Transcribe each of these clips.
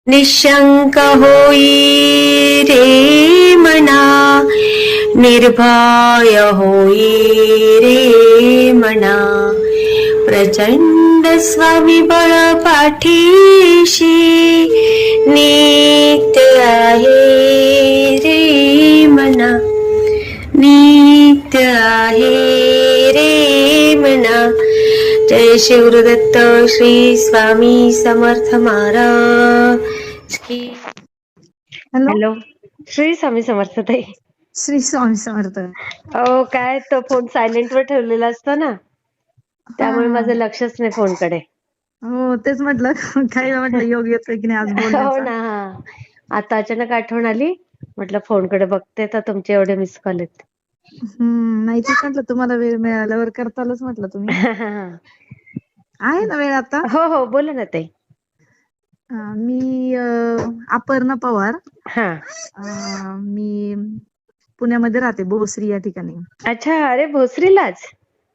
निशंक होई रे मना, निर्भय होई रे मना, प्रचंड स्वविबळ पाठीशी नित्य आहे रे मना, नित्य आहे रे मना. जय शिवदत्त श्री स्वामी समर्थ महाराज की. हॅलो. हॅलो, श्री स्वामी समर्थ ताई. श्री स्वामी समर्थ. अहो काय, तो फोन सायलेंट वर ठेवलेला असतो ना, त्यामुळे माझं हा. लक्षच नाही फोनकडे. हो तेच म्हटलं काही म्हटलं योग येतोय की नाही आज हो बोलण्याचा. ना. आता अचानक आठवण आली, म्हटलं फोनकडे बघते तर तुमचे एवढे मिस कॉल आहेत. नाही तेच म्हटलं तुम्हाला वेळ मिळाल्यावर करतालच म्हटलं तुम्ही. आहे ना वेळ आता? हो हो, बोला ना ताई. मी अपर्णा पवार. हा. मी पुण्यामध्ये राहते, भोसरी या ठिकाणी. अच्छा, अरे भोसरीलाच.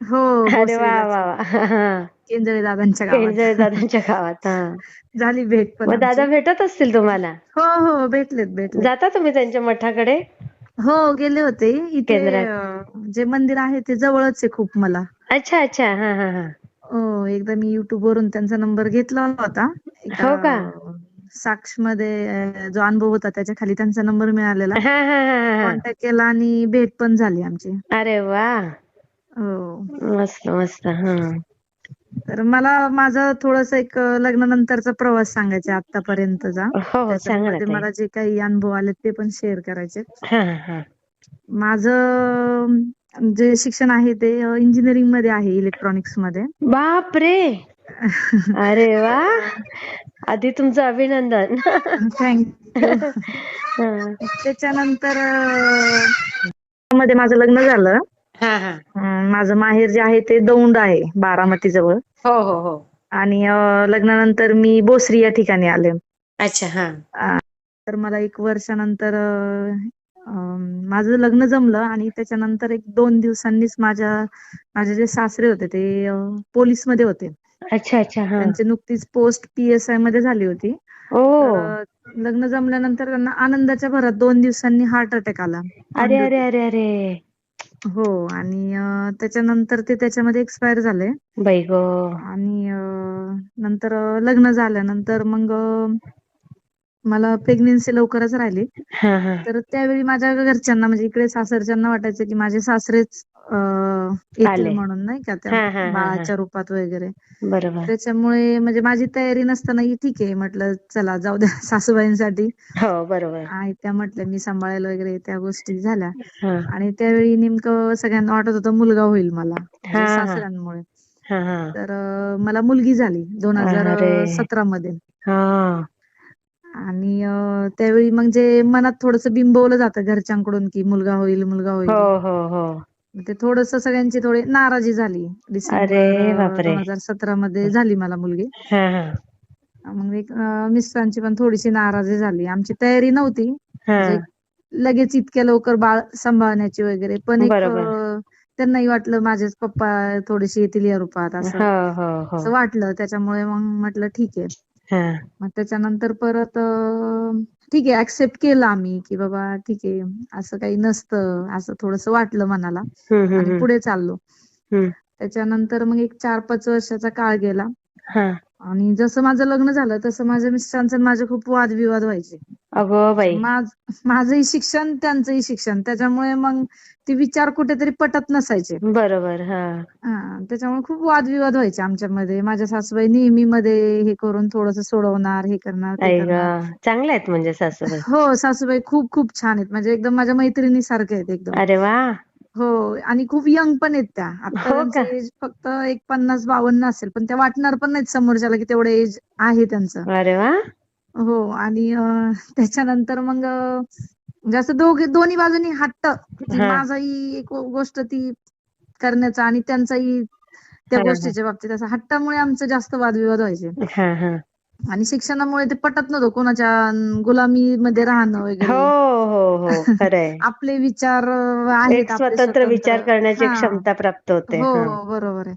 हो अरे वा भोसरीलाच, वा वा. केंजळे दादांच्या गावात. केळझर दादांच्या गावात. हा. झाली भेट पण मग दादा आमची. भेटत असतील तुम्हाला? हो हो भेटलेत. जाता तुम्ही त्यांच्या मठाकडे? हो गेले होते. इथे केंद्रात. जे मंदिर आहे ते जवळच आहे खूप मला. अच्छा अच्छा. हा हा हा. हो, एकदा मी YouTube वरून त्यांचा नंबर घेतला होता. एका हो का? साक्ष मध्ये जो अनुभव होता त्याच्या खाली त्यांचा नंबर मिळालेला. हा हा हा हा. कॉन्टॅक्ट केला आणि भेट पण झाली आमची. अरे वा, हो. मस्त मस्त. हा. तर मला माझा थोडासा एक लग्नानंतरचा प्रवास सांगायचा आतापर्यंतचा. हो हो, सांगा ना त्याच्यामध्ये ताई. मला जे काही अनुभव आले ते पण शेअर करायचे. हा हा. माझं जे शिक्षण आहे ते इंजिनिअरिंग मध्ये आहे, इलेक्ट्रॉनिक्स मध्ये. बाप रे. अरे वा, तर आधी तुमचं अभिनंदन. थँक्यू. हा त्याच्यानंतर मध्ये माझं लग्न झालं. हा हा. माझं माहेर जे आहे ते दौंड आहे, बारामती जवळ. हो हो हो. आणि लग्नानंतर मी भोसरी या ठिकाणी आले. अच्छा. हा. तर मला 1 वर्षानंतर माझं लग्न जमलं आणि त्याच्यानंतर 1-2 दिवसांनीच माझे जे सासरे होते ते पोलीस मध्ये होते. अच्छा अच्छा. हा. त्यांची नुकतीच पोस्ट PSI मध्ये झाली होती. ओ. तर लग्न जमल्यानंतर त्यांना आनंदाच्या भरात 2 दिवसांनी हार्ट अटॅक आला ऑन अरे अरे ड्युटी. अरे अरे. हो, आणि त्याच्यानंतर ते त्याच्यामध्ये एक्सपायर झाले. बाई ग. आणि नंतर लग्न झाल्यानंतर मग मला प्रेग्नन्सी लवकरच राहिली. हा हा. तर त्यावेळी माझ्या घरच्यांना, म्हणजे इकडे सासरच्यांना वाटायचं की माझे सासरेच येतील आले. म्हणून, नाही का, त्या हा हा हा हा. बाळाच्या रूपात वगैरे. बरोबर. त्याच्यामुळे म्हणजे माझी तयारी नसताना ठीक आहे म्हटलं, चला जाऊ द्या सासूबाईंसाठी. हो बरोबर. आई त्या म्हटल्या मी सांभाळायला वगैरे, त्या गोष्टी झाल्या. हा आणि त्यावेळी नेमकं सगळ्यांना वाटत होतं मुलगा होईल मला, हा म्हणजे हा सासऱ्यांमुळे. हा हा. तर मला मुलगी झाली अरे. 2017 मध्ये. हा. आणि त्यावेळी मग जे मनात थोडंसं बिंबवलं जातं घरच्यांकडून की मुलगा होईल, मुलगा हो होईल. हो हो. ते थोडंसं सगळ्यांची थोडी नाराजी झाली. अरे डिसेंबर बापरे. 2017 मध्ये झाली मला मुलगी. हा हा मग एक मिस्टरांची पण थोडीशी नाराजी झाली. आमची तयारी नव्हती, हा. म्हणजे लगेच इतक्या लवकर बाळ सांभाळण्याची वगैरे. पण एक बरोबर. त्यांनाही वाटलं माझेच पप्पा थोडेसे येतील या रूपात, असं हो हो हो. असं वाटलं. त्याच्यामुळे मग म्हटलं ठीक आहे. हा. मग त्याच्यानंतर परत ठीक आहे, ऍक्सेप्ट केलं आम्ही की बाबा ठीक आहे, असं काही नसतं, असं थोडंसं वाटलं मनाला. आणि हम्म. पुढे चाललो. हम्म. त्याच्यानंतर मग एक 4-5 वर्षाचा काळ गेला. हा. आणि जसं माझं लग्न झालं तसं माझ्या मिस्टरांचे आणि माझे खूप वादविवाद व्हायचे. अगं बाई. माझंही शिक्षण, त्यांचंही शिक्षण, त्याच्यामुळे मग ते विचार कुठेतरी पटत नसायचे. बरोबर. हा. त्याच्यामुळे खूप वादविवाद व्हायचे आमच्यामध्ये. माझ्या सासूबाई नेहमी मध्ये हे करून थोडंसं सोडवणार, हे करणार, ते आई ग, करणार. चांगल्या आहेत म्हणजे सासूबाई. हो, सासूबाई खूप खूप छान आहेत, म्हणजे एकदम माझ्या मैत्रिणी सारख्या आहेत एकदम. अरे वा. हो, आणि खूप यंग पण आहेत त्या. आता हो त्यांचं का. एज फक्त एक 50-52 असेल, पण त्या वाटणार पण नाहीत समोरच्याला की तेवढं एज आहे त्यांचं. अरे वा. हो, आणि त्याच्यानंतर मग म्हणजे असं दोन्ही बाजूनी हट्ट, की हा माझाही एक गोष्ट ती करण्याचा आणि त्यांचाही त्या हा हा गोष्टीच्या बाबतीत, असा हट्टामुळे आमचे जास्त वादविवाद व्हायचे. हा हा. आणि शिक्षणामुळे ते पटत नव्हतं कोणाच्या गुलामीमध्ये राहणं हो वगैरे. हो हो, खरंय. आपले विचार एक आहेत आपले स्वतंत्र विचार स्वतंत्र. करण्याची एक हा, क्षमता प्राप्त होते. हो हा बरोबर आहे.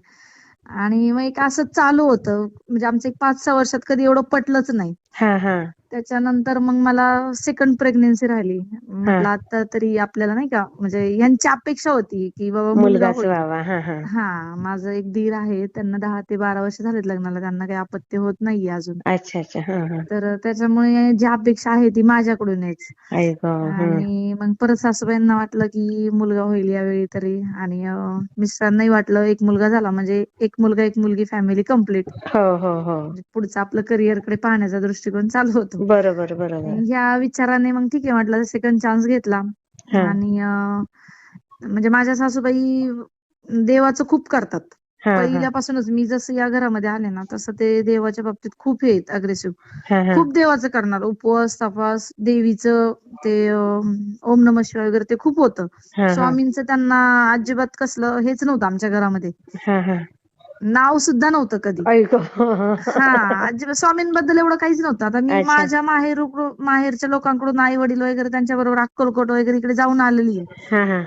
आणि मग एक असं चालू होतं, म्हणजे आमचं एक 5-6 वर्षात कधी एवढं पटलंच नाही. हा हा. त्याच्यानंतर मग मला सेकंड प्रेग्नेन्सी राहिली. हा म्हटलं आता तरी आपल्याला नाही का, म्हणजे यांची अपेक्षा होती की बाबा मुलगा मुलगाच होईल. व्हावा. हा हा. हा, माझं एक दीर आहे, त्यांना 10 ते 12 वर्ष झालेत लग्नाला, त्यांना काही अपत्य होत नाहीये अजून. अच्छा अच्छा. हा हा. तर त्याच्यामुळे जी अपेक्षा आहे ती माझ्याकडूनच. आई ग. हम्म. आणि मग परत सासूबाईंना वाटलं की मुलगा होईल यावेळी तरी, आणि मिस्टरांनाही वाटलं एक मुलगा झाला म्हणजे एक मुलगा एक मुलगी फॅमिली कंप्लीट. हो हो हो. म्हणजे पुढचं आपलं करिअरकडे पाहण्याचा दृष्टिकोन चालू होतो. बरोबर बरोबर. ह्या विचाराने मग ठीक आहे म्हटलं, सेकंड चान्स घेतला. हा आणि म्हणजे माझ्या सासूबाई देवाचं खूप करतात. हा हा. पहिल्यापासूनच मी जसं या घरामध्ये आले ना, तसं ते देवाच्या बाबतीत खूप हे आहेत, अग्रेसिव्ह. हा हा. खूप देवाचं करणार, उपवास तपास, देवीचं ते ओम नमः शिवाय वगैरे ते खूप होतं. हा हा. स्वामींचं त्यांना अजिबात कसलं हेच नव्हतं आमच्या घरामध्ये. हा हा. नाव सुद्धा नव्हतं कधी. आई ग. हा, अजिबात स्वामींबद्दल एवढं काहीच नव्हतं. आता मी अच्छा. माझ्या माहेरच्या लोकांकडून, आई वडील वगैरे त्यांच्या बरोबर अक्कलकोट वगैरे इकडे जाऊन आलेली आहे. हा हा.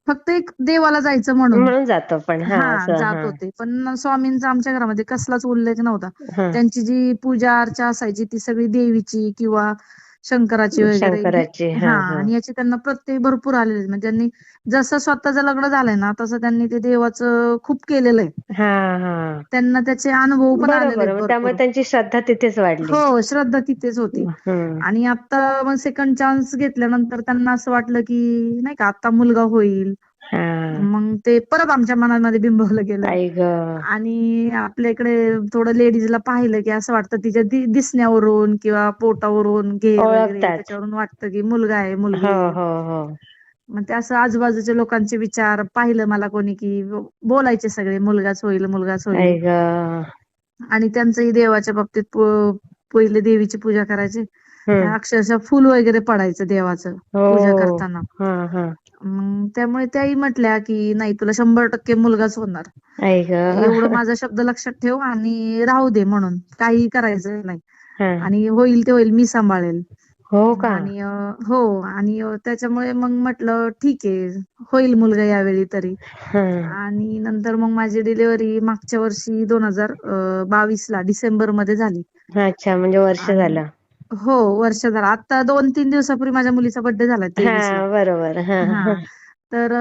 फक्त एक देवाला जायचं म्हणून. म्हणून जातो पण. हा हा, असं. जात हा होते. पण स्वामींचा आमच्या घरामध्ये कसलाच उल्लेख नव्हता. हा. त्यांची जी पूजा अर्चा असायची ती सगळी देवीची किंवा शंकराची वगैरे. शंकराची. हा हा, हा. आणि याचे त्यांना प्रत्यय भरपूर आलेले. म्हणजे त्यांनी जसं स्वतःचं लग्न झालंय ना, तसं त्यांनी ते देवाचं खूप केलेलं आहे. हा हा. त्यांना त्याचे अनुभव पण आलेले बरोबर. आहेत मग त्यामुळे भरपूर. त्यांची श्रद्धा तिथेच वाढली. हो, श्रद्धा तिथेच होती. हम्म. आणि आता मग सेकंड चान्स घेतल्यानंतर त्यांना असं वाटलं की नाही का आता मुलगा होईल. हा. मग ते परत आमच्या मनामध्ये बिंबवलं गेलं. आई ग. आणि आपल्या इकडे थोडं लेडीजला पाहिलं की असं वाटतं तिच्या दिसण्यावरून किंवा पोटावरून, घेर वगैरे ओळखतात. त्याच्यावरून वाटतं की मुलगा आहे मुलगी हो आहे. हो हो. मग ते असं आजूबाजूच्या लोकांचे विचार पाहिलं मला कोणी की बोलायचे सगळे मुलगाच होईल मुलगाच होईल. आई ग. आणि त्यांचंही देवाच्या बाबतीत पहिले देवीची पूजा करायचे. हम्म. अक्षरशः फुल वगैरे पडायचं देवाचं पूजा हो. करताना. हा हा. मग त्यामुळे त्याही म्हटल्या की नाही तुला 100% मुलगाच होणार. आई ग. एवढं माझा शब्द लक्षात ठेव आणि राहू दे म्हणून, काही करायचं नाही. हा. आणि होईल ते होईल, मी सांभाळेल. हो का. आणि हो, आणि त्याच्यामुळे मग म्हटलं ठीक आहे, होईल मुलगा यावेळी तरी. हा. आणि नंतर मग माझी डिलिव्हरी मागच्या वर्षी 2022 ला डिसेंबर मध्ये झाली. अच्छा, म्हणजे वर्ष आणि झालं. हो, वर्ष झालं. आता 2-3 दिवसापूर्वी माझ्या मुलीचा बर्थडे झाला 23 ला. हा बरोबर. हा हा, हा. तर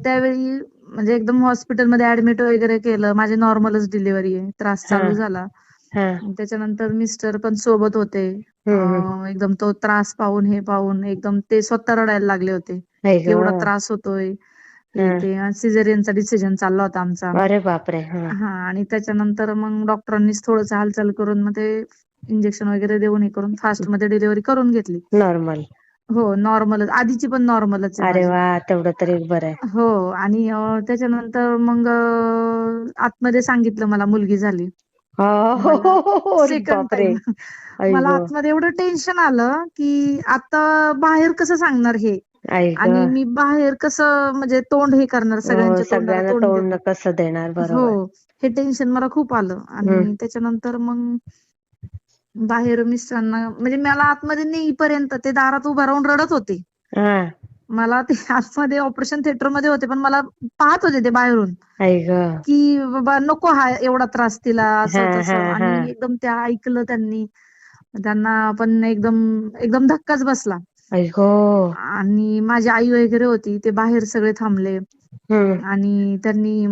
त्यावेळी म्हणजे एकदम हॉस्पिटलमध्ये ऍडमिट वगैरे केलं. माझी नॉर्मलच डिलिव्हरी आहे. त्रास हा चालू झाला. हा. त्याच्यानंतर मिस्टर पण सोबत होते. हम्म. एकदम तो त्रास पाहून हे पाहून एकदम ते स्वतः रडायला लागले होते. आई ग. एवढा त्रास होतोय. हा. हे ते सिझेरियनचा डिसिजन चालला होता आमचा. अरे बापरे. हा. हा, आणि त्याच्यानंतर मग डॉक्टरांनीच थोडंस हालचाल करून मग ते इंजेक्शन वगैरे देऊन हे करून फास्ट मध्ये डिलिव्हरी करून घेतली. नॉर्मल. हो, नॉर्मलच. आधीची पण नॉर्मलच आहे अरे माझी. वा, तेवढं तरी बरं आहे. हो, आणि त्याच्यानंतर मग आतमध्ये सांगितलं मला मुलगी झाली. मला हो. अरे सेकंड बापरे. टाइम. आई मला ग. आतमध्ये एवढं टेन्शन आलं की आता बाहेर कसं सांगणार हे, आई ग. आणि मी बाहेर कसं म्हणजे तोंड हे करणार, सगळ्यांच्या तोंडाला सगळ्यांना तोंड तोंड देणार. कसं देणार. हो, बरोबर. हे टेन्शन मला खूप आलं. हम्म. आणि त्याच्यानंतर मग बाहेर मिस्टरांना म्हणजे मला आतमध्ये नेईपर्यंत ते दारात उभा राहून रडत होते. हा. मला ते आतमध्ये ऑपरेशन थिएटर मध्ये होते, पण मला पाहत होते ते बाहेरून आई ग. की बाबा नको हा एवढा त्रास तिला, हा असं हा तसं. हा. आणि एकदम त्या ऐकलं त्यांनी. त्यांना पण एकदम एकदम धक्काच बसला. आई ग. आणि माझी आई वगैरे होती, ते बाहेर सगळे थांबले. हम्म. आणि त्यांनी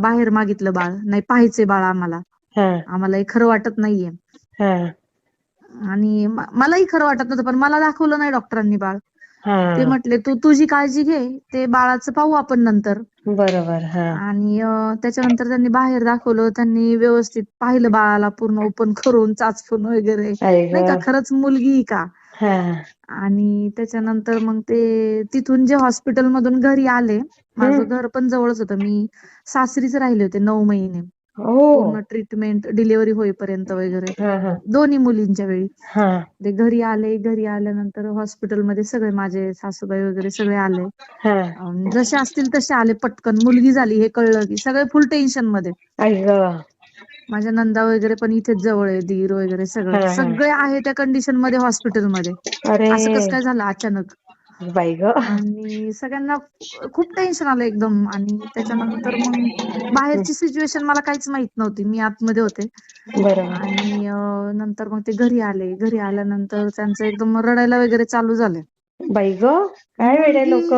बाहेर मागितलं बाळ, नाही पाहायचंय बाळ आम्हाला, हा आम्हाला हे खरं वाटत नाहीये. हा आणि मलाही खरं वाटत नव्हतं, पण मला दाखवलं नाही डॉक्टरांनी बाळ. ते हा. म्हटले तू तुझी काळजी घे, ते बाळाचं पाहू आपण नंतर. बरोबर. हा. आणि त्याच्यानंतर त्यांनी बाहेर दाखवलं. त्यांनी व्यवस्थित पाहिलं बाळाला, पूर्ण ओपन करून चाचपून वगैरे, आई ग. नाही का खरंच मुलगी का. हा. आणि त्याच्यानंतर मग ते तिथून जे हॉस्पिटल मधून घरी आले, माझं हम्म. घर पण जवळच होतं. मी सासरीच राहिले होते 9 महिने. हो. पूर्ण ट्रीटमेंट डिलिव्हरी होईपर्यंत वगैरे, हा हा दोन्ही मुलींच्या वेळी. हा. ते घरी आले. घरी आल्यानंतर हॉस्पिटलमध्ये सगळे माझे सासूबाई वगैरे सगळे आले. हा. जसे असतील तसे आले पटकन. मुलगी झाली हे कळलं की सगळे फुल टेन्शन मध्ये. आई ग. माझ्या नंदा वगैरे पण इथेच जवळ आहे, दीर वगैरे हा सगळं हा. सगळे आहे त्या कंडिशन मध्ये हॉस्पिटलमध्ये. अरे. असं कसं काय झालं अचानक. बाई ग. आणि सगळ्यांना खूप टेन्शन आलं एकदम. आणि त्याच्यानंतर मग बाहेरची सिच्युएशन मला काहीच माहित नव्हती, मी आतमध्ये होते. बरोबर. आणि नंतर मग ते घरी आले. घरी आल्यानंतर त्यांचं एकदम रडायला वगैरे चालू झालं. बाई ग, काय वेडे मुलगी लोक.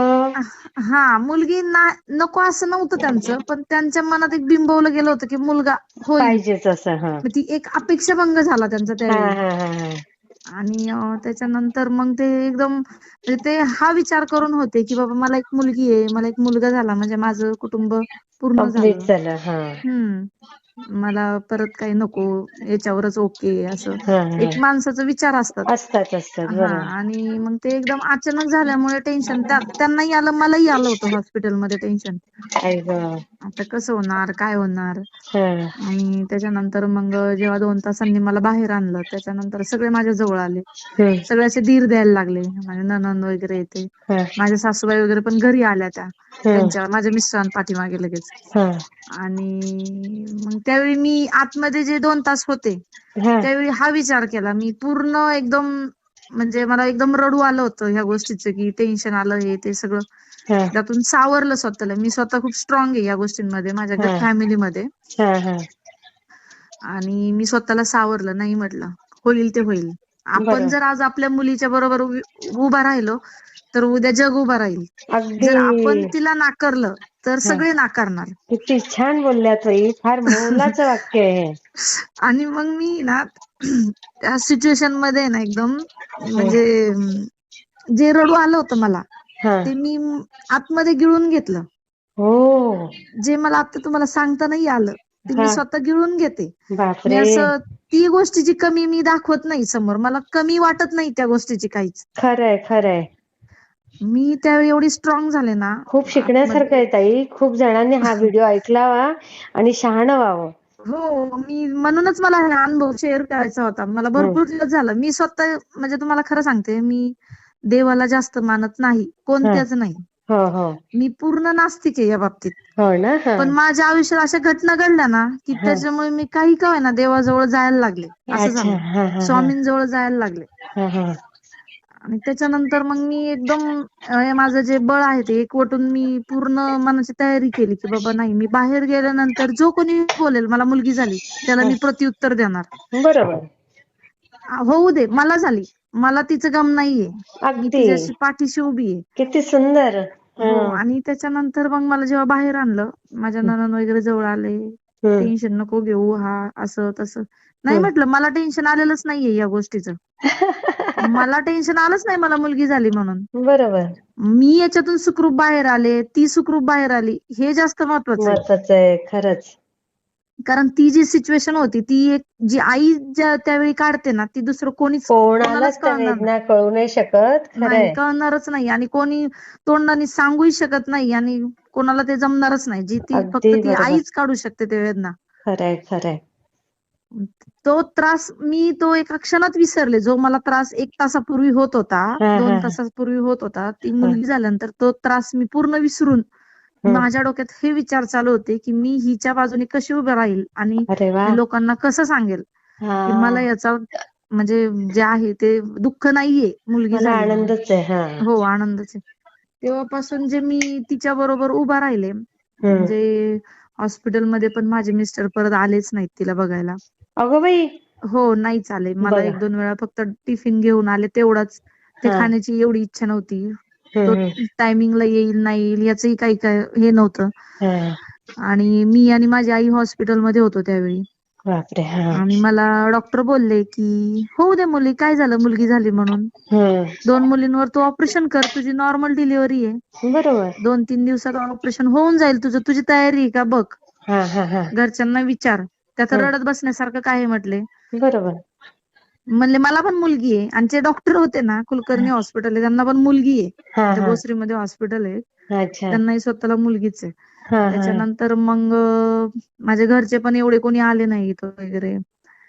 हा मुलगी ना नको असं नव्हतं त्यांचं, पण त्यांच्या मनात एक बिंबवलं गेलं होतं की मुलगा होईल. पाहिजेच असं. हा मग ती एक अपेक्षाभंग झाला त्यांचा हा त्यावेळी. हा हा हा. आणि त्याच्यानंतर मग ते एकदम म्हणजे ते हा विचार करून होते की बाबा मला एक मुलगी आहे, मला एक मुलगा झाला म्हणजे माझं कुटुंब पूर्ण कम्प्लीट झालं. झालं. हा मला परत काही नको, याच्यावरच ओके असं हा हा. एक माणसाचा विचार असतात. असतात असतात, हा बरोबर. आणि मग ते एकदम अचानक झाल्यामुळे टेन्शन त्यांनाही आलं, मलाही आलं होतं हॉस्पिटलमध्ये टेन्शन. आई ग. आता कसं होणार, काय होणार. हा आणि त्याच्यानंतर मग जेव्हा 2 तासांनी मला बाहेर आणलं, त्याच्यानंतर सगळे माझ्या जवळ आले. हम्म. सगळे असे धीर द्यायला लागले, माझे नणंद वगैरे येते, हा माझ्या सासूबाई वगैरे पण घरी आल्या त्या, हम्म. त्यांच्या माझ्या मिस्टरांपाठीमागे लगेच. हा आणि मग त्यावेळी मी आतमध्ये जे 2 तास होते, हा त्यावेळी हा विचार केला मी पूर्ण एकदम. म्हणजे मला एकदम रडू आलं होतं ह्या गोष्टीचं, की टेन्शन आलं हे ते सगळं. हा त्यातून सावरलं स्वतःला. मी स्वतः खूप स्ट्रॉंग आहे या गोष्टींमध्ये, माझ्या हा फॅमिलीमध्ये. हा हा. आणि मी स्वतःला सावरलं, नाही म्हटलं होईल ते होईल. आपण बरोबर. जर आज आपल्या मुलीच्या बरोबर उभा राहिलो, तर उद्या जग उभा राहील. अगदी. जर आपण तिला नाकारलं, तर हा, सगळे नाकारणार. किती छान बोलल्यात बाई, फार मोलाचं वाक्य आहे हे. आणि मग मी ना त्या सिच्युएशन मध्ये ना एकदम हं. म्हणजे जे रडू आलं होतं मला, हा. ते मी आतमध्ये गिळून घेतलं. हो. जे मला आता तुम्हाला सांगता नाही आलं, ते मी हा. स्वतः गिळून घेते. मी बापरे. असं ती गोष्टीची कमी मी दाखवत नाही समोर, मला कमी वाटत नाही त्या गोष्टीची काहीच. खरंय खरंय. मी त्यावेळी एवढी स्ट्रॉंग झाले ना खूप शिकण्यासारखं आतमध्ये. आहे ताई. खूप जणांनी हा व्हिडिओ ऐकलावा आणि शहाणं व्हावं. हो, मी म्हणूनच मला हा अनुभव शेअर करायचा होता. मला हं. भरपूर दिवस झालं. मी स्वतः म्हणजे तुम्हाला खरं सांगते, मी देवाला जास्त मानत नाही, हा. कोणत्याच नाही. हो हो. मी पूर्ण नास्तिक आहे या बाबतीत. हो ना. हा पण माझ्या आयुष्यात अशा घटना घडल्या ना, की हा. त्याच्यामुळे मी काही का होईना देवाजवळ जायला लागले. असं अच्छा. झालं. हा हा हा स्वामींजवळ जायला लागले. हा हा. आणि त्याच्यानंतर मग मी एकदम हे माझं जे बळ आहे ते एकवटून मी पूर्ण मनाची तयारी केली, की बाबा नाही, मी बाहेर गेल्यानंतर जो कोणी बोलेल मला मुलगी झाली, त्याला हा. मी प्रत्युत्तर देणार. बरोबर. होऊ दे, मला झाली. मला तिचं गम नाहीये. मी अगदी. तिच्याशी पाठीशी उभी आहे. किती सुंदर. हा. हो. आणि त्याच्यानंतर मग मला जेव्हा बाहेर आणलं, माझ्या नणंद वगैरे जवळ आले. हम्म टेन्शन नको घेऊ, हा असं तसं. नाही हम्म. म्हटलं, मला टेन्शन आलेलंच नाहीये या गोष्टीचं. मला टेन्शन आलंच नाही मला मुलगी झाली म्हणून. बरोबर. मी याच्यातून सुखरूप बाहेर आले, ती सुखरूप बाहेर आली, हे जास्त महत्वाचं आहे. महत्वाचं आहे खरंच. कारण ती जी सिच्युएशन होती, ती एक जी आई त्यावेळी काढते ना, ती दुसरं कोणालाच कोणालाच त्या कळणार नाही. वेदना कळू नाही शकत. नाही, खरंय. कळणारच नाही. आणि कोणी तोंडाने सांगूही शकत नाही आणि कोणाला ते जमणारच नाही. फक्त अगदी ती बरोबर. आईच काढू शकते ते वेदना. खरंय खरंय. तो त्रास मी तो एका क्षणात विसरले. जो मला त्रास 1 तासापूर्वी होत होता, हा 2 हा तासापूर्वी होत होता, ती हा. मुलगी झाल्यानंतर तो त्रास मी पूर्ण विसरून हम्म. माझ्या डोक्यात हे विचार चालू होते, की मी हिच्या बाजूने कशी उभे राहील आणि अरे वा. मी लोकांना कसं सांगेल, की मला हा. याचा म्हणजे जे आहे ते दुःख नाहीये मुलगी मला झाली म्हणून. आनंदच आहे. हा. हो, आनंदच आहे. तेव्हापासून जे मी तिच्या बरोबर उभा राहिले, हम्म. म्हणजे हॉस्पिटलमध्ये पण माझे मिस्टर परत आलेच नाहीत तिला बघायला. अगं बाई. हो, नाहीच आले. मला बघा. 1-2 वेळा फक्त टिफिन घेऊन आले तेवढंच. ते हा. खाण्याची एवढी इच्छा नव्हती. तो हम्म. टायमिंगला येईल नाही येईल याचंही काही काय हे नव्हतं. हा. आणि मी आणि माझी आई हॉस्पिटलमध्ये होतो त्यावेळी. बापरे. हा. आणि मला डॉक्टर बोलले, की "होऊ दे मुली, काय झालं मुलगी झाली म्हणून. हम्म. 2 मुलींवर तू ऑपरेशन कर. तुझी नॉर्मल डिलिव्हरी आहे. बरोबर. 2-3 दिवसात ऑपरेशन होऊन जाईल तुझं. तुझी तयारी आहे का बघ. हा हा हा. घरच्यांना विचार. त्यात हम्म. रडत बसण्यासारखं काय आहे?" म्हटले. बरोबर. म्हणले, "मला पण मुलगी आहे." आणि जे डॉक्टर होते ना, कुलकर्णी हॉस्पिटल आहे, त्यांना पण मुलगी आहे. हा त्या हा. भोसरीमध्ये हॉस्पिटल आहे. अच्छा. त्यांनाही स्वतःला मुलगीच आहे. हा हा. त्याच्यानंतर मग माझे घरचे पण एवढे कोणी आले नाहीत वगैरे.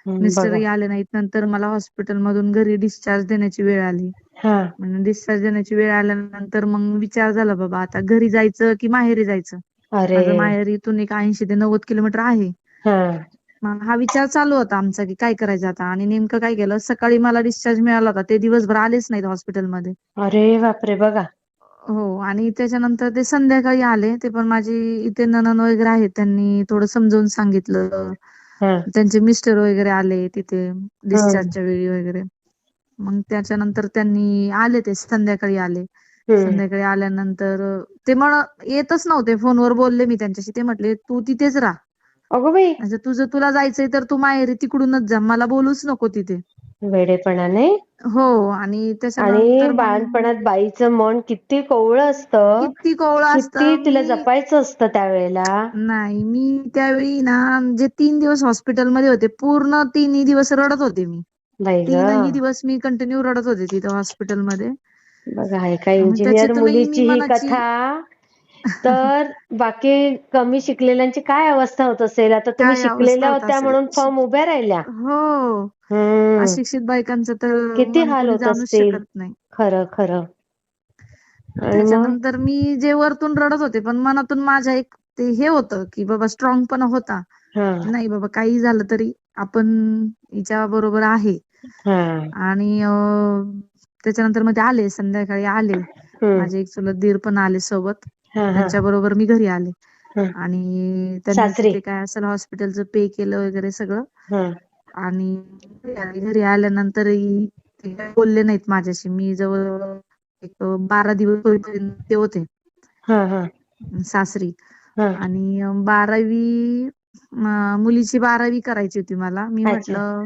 बघा. मिस्टरही आले नाहीत. नंतर मला हॉस्पिटलमधून घरी डिस्चार्ज देण्याची वेळ आली. हा. म्हणून डिस्चार्ज देण्याची वेळ आल्यानंतर मग विचार झाला, बाबा आता घरी जायचं की माहेरी जायचं. अरे. माझं माहेर इथून एक 80 ते 90 किलोमीटर आहे. हा. मग हा विचार चालू होता आमचा की काय करायचं आता. आणि नेमकं काय केलं, सकाळी मला डिस्चार्ज मिळाला होता, ते दिवसभर आलेच नाहीत हॉस्पिटलमध्ये. अरे बापरे, बघा. हो, आणि त्याच्यानंतर ते संध्याकाळी आले. ते पण माझी इथे नणंद वगैरे आहेत, त्यांनी थोडं समजावून सांगितलं. हा. त्यांचे मिस्टर वगैरे आले तिथे हम्म. डिस्चार्जच्या वेळी वगैरे. मग त्याच्यानंतर त्यांनी आले, ते संध्याकाळी आले. हम्म. संध्याकाळी आल्यानंतर ते मला येतच नव्हते. फोनवर बोलले मी त्यांच्याशी, ते म्हटले तू तिथेच राहा, अगो बाई, म्हणजे तुझं तुला जायचंय तर तू माहेरी तिकडूनच जा, मला बोलूच नको तिथे. वेडेपणाने. हो, आणि आणि त्याच्यानंतर मग बाळणपणात बाईचं मन किती कोवळं असतं, किती कोवळं किती असतं. तिला जपायचं असतं त्यावेळेला. नाही, मी त्यावेळी ना, जे 3 दिवस हॉस्पिटलमध्ये होते, पूर्ण 3ही दिवस रडत होते मी. बाई ग, 3ही दिवस मी कंटिन्यू रडत होते तिथं हॉस्पिटलमध्ये. बघा आहे का मग इंजिनियर त्याच्यातूनही मी मुलीची ही मनाची कथा. तर बाकी कमी शिकलेल्यांची काय अवस्था होत असेल. आता तुम्ही काय अवस्था शिकलेल्या होत होत्या असेल. म्हणून फॉर्म उभ्या राहिल्या. हो, हम्म. अशिक्षित बायकांचं तर किती मन हाल कोणी होत जाणूच असतील. शकत नाही. खरं खरं. आणि मग. त्याच्यानंतर मी जे वरतून रडत होते, पण मनातून माझ्या एक ते हे होतं की बाबा स्ट्रॉंग पण होता, हा. की नाही बाबा काही झालं तरी आपण हिच्या बरोबर आहे. हा. आणि त्याच्यानंतर मग ते आले, संध्याकाळी आले. हम्म. माझे एक चुलत दीर पण आले सोबत. हा. हा. त्यांच्या बरोबर मी घरी आले. हा. आणि त्यांनी सासरी. तिथे काय असेल हॉस्पिटलचं पे केलं वगैरे सगळं. हा. आणि घरी आल्यानंतरही ते काही बोलले नाहीत माझ्याशी. मी जवळ एक 12 दिवस होईपर्यंत ते होते हा. हा. सासरी. हा. आणि मुलीची 12वी करायची होती मला. मी अच्छा. म्हटलं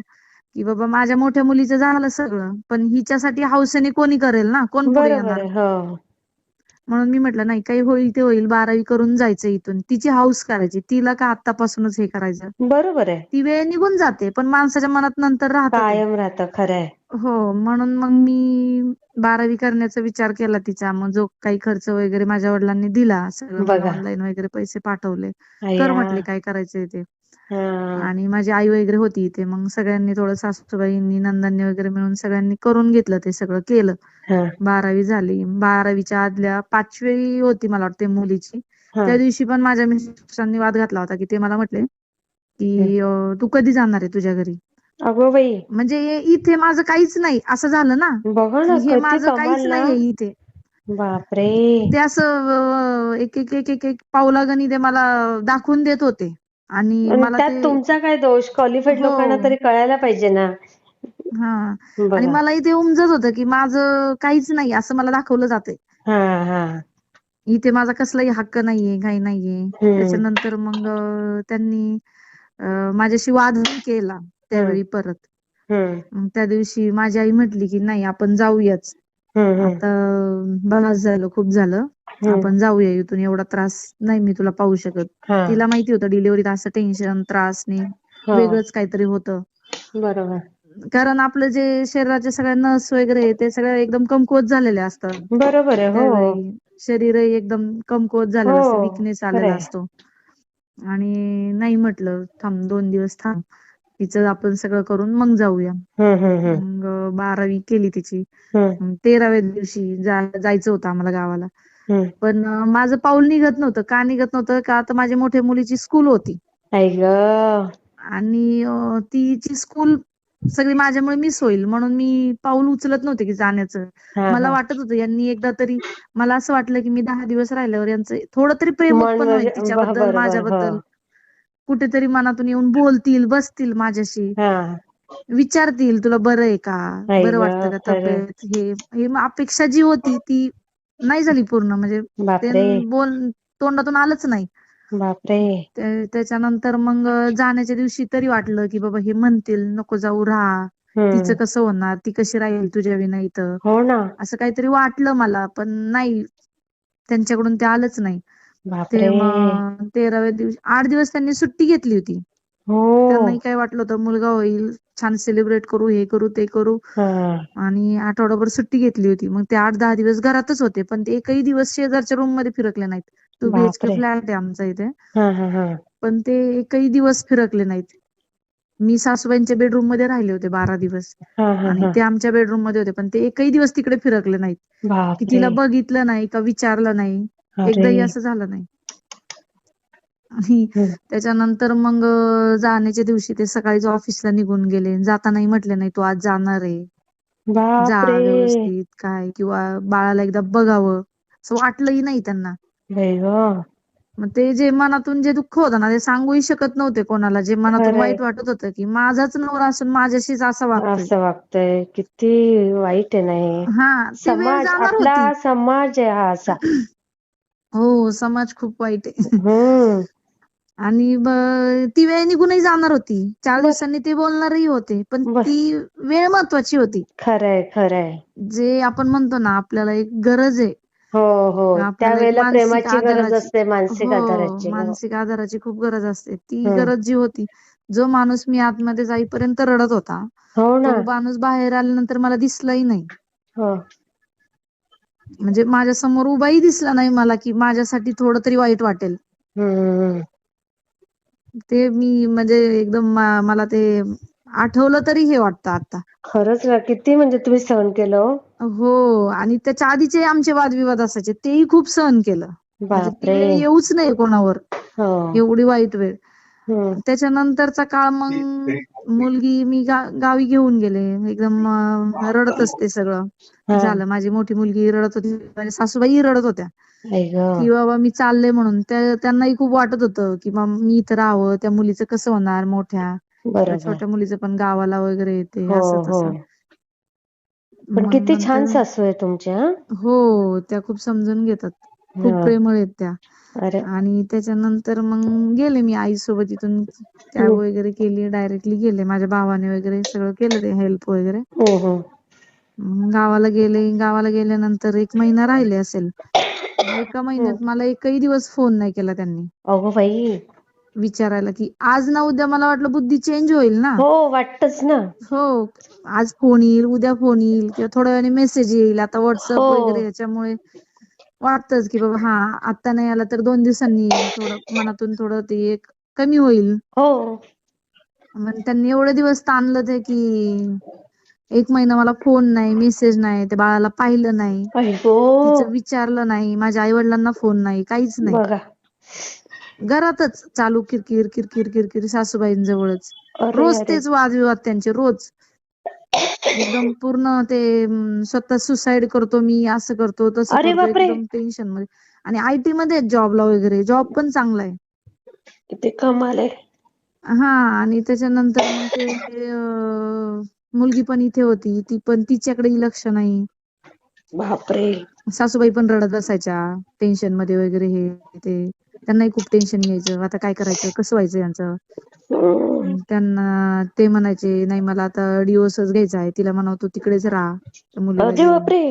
की बाबा माझ्या मोठ्या मुलीचं झालं सगळं, पण हिच्यासाठी हौसेने कोणी करेल ना, कोण पुढे बरोबर येणार. आहे. हो. म्हणून मी म्हटलं नाही, काही होईल ते होईल, 12वी करून जायचं इथून. तिची हौस करायची, तिला का आतापासूनच हे करायचं. बरोबर आहे. ती वेळ निघून जाते, पण माणसाच्या मनात नंतर राहतं ते. कायम राहतं. खरंय. हो, म्हणून मग मी 12वी करण्याचा विचार केला तिचा. मग जो काही खर्च वगैरे माझ्या वडिलांनी दिला, सगळं मला बघा. ऑनलाईन वगैरे पैसे पाठवले. कर अय्या. म्हटले काय करायचंय ते. हा. आणि माझी आई वगैरे होती इथे. मग सगळ्यांनी थोडं, सासूबाईंनी, नंदांनी वगैरे मिळून सगळ्यांनी करून घेतलं, ते सगळं केलं. हा. 12वी झाली. 12वीच्या आदल्या 5वी होती मला वाटते मुलीची. हा. त्या दिवशी पण माझ्या मिस्टरांनी वाद घातला होता, की ते मला म्हटले की तू कधी जाणार आहे तुझ्या घरी. अगो बाई, म्हणजे इथे माझं काहीच नाही असं झालं ना, बघा की ना हे किती माझं काहीच कमाल ना. नाहीये इथे. बापरे. ते असं एक एक एक एक एक पावलागणी ते मला दाखवून देत होते. आणि आणि मला त्यात ते तुमचा काय दोष. क्वालिफाईड हो, लोकांना तरी कळायला पाहिजे ना. हा. आणि बघा. मला इथे उमजत होतं की माझं काहीच नाही असं मला दाखवलं जातंय. हा. हा. इथे माझा कसलाही हक्क नाहीये, काही नाहीये. हम्म. त्याच्यानंतर मग त्यांनी माझ्याशी वादही केला हम्म. त्यावेळी परत. हम्म. मग त्या दिवशी माझी आई म्हटली की नाही, आपण जाऊयाच. हम्म. आता बस झालं, खूप झालं. हम्म. आपण जाऊया इथून, एवढा त्रास नाही मी तुला पाहू शकत. हा. तिला माहिती होतं डिलिव्हरीत असं टेन्शन, त्रास नाही, हो. वेगळंच काहीतरी होतं. बरोबर. कारण आपलं जे शरीराच्या सगळ्या नस वगैरे ते सगळ्या एकदम कमकुवत झालेल्या असतात बरोबर आहे. हो. त्यावेळी. शरीरही एकदम कमकुवत झालेलं असतं, हो. विकनेस आलेला खरंय. असतो. आणि नाही, म्हटलं थांब 2 दिवस थांब, तिचं आपण सगळं करून मग जाऊया. हम्म. हम्म. हम्म. मग 12वी केली तिची. हम्म. मग 13व्या दिवशी जायचं होतं आम्हाला गावाला. हम्म. पण माझं पाऊल निघत नव्हतं. का निघत नव्हतं, का आता माझ्या मोठ्या मुलीची स्कूल होती. आई ग. आणि तिची स्कूल सगळी माझ्यामुळे मिस होईल म्हणून मी पाऊल उचलत नव्हते की जाण्याचं. हा. मला हा. वाटत होतं यांनी एकदा तरी, मला असं वाटलं की मी 10 दिवस राहिल्यावर यांचं थोडं तरी प्रेम मन उत्पन्न होईल तिच्याबद्दल, बरोबर. हो. माझ्याबद्दल. कुठेतरी मनातून येऊन बोलतील, बसतील माझ्याशी, हा. विचारतील तुला बरं आहे का, आई बरं ग. वाटतं का खरं. तब्येत. हे हे अपेक्षा जी होती ती नाही झाली पूर्ण. म्हणजे ते बापरे. तोंडातून आलंच नाही. बापरे. त्याच्यानंतर मग जाण्याच्या दिवशी तरी वाटलं की बाबा हे म्हणतील नको जाऊ, राहा. तिचं हम्म. कसं होणार, ती कशी राहील तुझ्या विना इथं, हो ना. असं काहीतरी वाटलं मला. पण नाही, त्यांच्याकडून ते आलंच नाही. ते बापरे. मग 13व्या दिवशी 8 दिवस त्यांनी सुट्टी घेतली होती. त्यांनाही हो. काय वाटलं होतं मुलगा होईल, छान सेलिब्रेट करू, हे करू ते करू. हा. आणि आठवडाभर सुट्टी घेतली होती. मग ते 8-10 दिवस घरातच होते, पण ते एकही दिवस शेजारच्या रूम मध्ये फिरकले नाहीत. 2 BHK बापरे. फ्लॅट आहे आमचा इथे. हा. हा. हा. पण ते एकही दिवस फिरकले नाहीत. मी सासूबाईंच्या बेडरूम मध्ये राहिले होते 12 दिवस. हा. हा. आणि हा. ते आमच्या बेडरूम मध्ये होते, पण ते एकही दिवस तिकडे फिरकले नाहीत. की बापरे. तिला बघितलं नाही का विचारलं नाही, अरे. एकदाही असं झालं नाही. आणि हम्म. त्याच्यानंतर मग जाण्याच्या दिवशी ते सकाळीच ऑफिसला निघून गेले. जातानाही म्हटले नाही तू आज जाणार आहे, जा बापरे. व्यवस्थित काय, किंवा बाळाला एकदा बघावं असं वाटलंही नाही त्यांना. बाई गं. मग ते जे मनातून जे दुःख होतं ना ते सांगूही शकत नव्हते कोणाला. जे मनातून खरंय. वाईट वाटत होतं की माझाच नवरा असून माझ्याशीच असा वागतोय. असं वागतंय, किती वाईट आहे ना हे. हा, ती वेळ समाज, जाणार आपला होती. समाज आहे हा असा. हो, समाज खूप वाईट आहे. हम्म. आणि ती वेळ निघूनही जाणार होती. 4 बर दिवसांनी ते बोलणारही होते. पण बर ती वेळ महत्वाची होती. खरंय खरंय. जे आपण म्हणतो ना आपल्याला एक गरज आहे. हो हो, आपल्याला एक त्यावेळेला मानसिक प्रेमाची गरज आधाराची, असते, मानसिक हो, आधाराची. हो. मानसिक आधाराची खूप गरज असते. ती हम्म. गरज जी होती, जो माणूस मी आतमध्ये जाईपर्यंत रडत होता, हो ना. तो माणूस बाहेर आल्यानंतर मला दिसलाही नाही. हो. म्हणजे माझ्या समोर उभाही दिसला नाही मला, की माझ्यासाठी थोडं तरी वाईट वाटेल. हम्म. ते मी म्हणजे एकदम मला ते आठवलं तरी हे वाटतं आता. खरंच ना, किती म्हणजे तुम्ही सहन केलं हो. हो, आणि त्याच्या आधीचे आमचे वादविवाद असायचे तेही खूप सहन केलं. म्हणजे ती बापरे. वेळ येऊच नाही कोणावर, हो. एवढी वाईट वेळ. हम्म. त्याच्यानंतरचा काळ मग मुलगी मी गावी घेऊन गेले. एकदम रडत असते सगळं हा. झालं. माझी मोठी मुलगी रडत होती, माझ्या सासूबाई रडत होत्या, आई गं. की बाबा मी चालले म्हणून. त्यांनाही खूप वाटत होतं की मी इथं राहावं, त्या मुलीचं कसं होणार मोठ्या, किंवा बरोबर. छोट्या मुलीचं पण गावाला वगैरे येते हो असं हो. तसं. पण मग किती छान नंतर, सासू आहे तुमच्या. हो, त्या खूप समजून घेतात, खूप हा. प्रेमळ आहेत त्या. अरे. आणि त्याच्यानंतर मग गेले मी आईसोबत इथून, कॅब हम्म. वगैरे केली, डायरेक्टली गेले. माझ्या भावाने वगैरे सगळं केलं ते हेल्प वगैरे. हम्म. मग गावाला गेले. गावाला गेल्यानंतर 1 महिना राहिले असेल. 1 हम्म. महिन्यात मला एकही दिवस फोन नाही केला त्यांनी अगो बाई. विचारायला, की आज ना उद्या मला वाटलं बुद्धी चेंज होईल ना. हो, वाटतच ना. हो, आज फोन येईल, उद्या फोन येईल, किंवा थोड्या वेळाने मेसेज येईल. आता हो व्हॉट्सअप वगैरे याच्यामुळे वाटतंच की बाबा हा, आता नाही आला तर 2 दिवसांनी येईल. थोडं मनातून थोडं ते एक कमी होईल. हो. मग त्यांनी एवढे दिवस ताणलं ते, की 1 महिना मला फोन नाही, मेसेज नाही, त्या बाळाला पाहिलं नाही, आई गो. तिचं विचारलं नाही, माझ्या आई वडिलांना फोन नाही, काहीच नाही. बघा. घरातच चालू किरकिर किरकिर किरकिर सासूबाईंजवळच. अरे रोज अरे. तेच वादविवाद त्यांचे, रोज. एकदम पूर्ण ते स्वतः सुसाईड करतो मी, असं करतो तसं अरे करतो, बापरे. एकदम टेन्शन मध्ये. आणि IT मध्ये जॉबला वगैरे, जॉब पण चांगला आहे. किती कमाल आहे. हा, आणि त्याच्यानंतर मग ते मुलगी पण इथे होती, ती पण तिच्याकडेही लक्ष नाही. बापरे. सासूबाई पण रडत बसायच्या टेन्शन मध्ये वगैरे, हे ते. त्यांनाही खूप टेन्शन यायचं, आता काय करायचं, कसं व्हायचं यांचं. हम्म. त्यांना ते म्हणायचे नाही मला आता डिवोर्सच घ्यायचा आहे. तिला म्हणाव तू तिकडेच राहा त्या मुलीला अरे घेऊन. बापरे.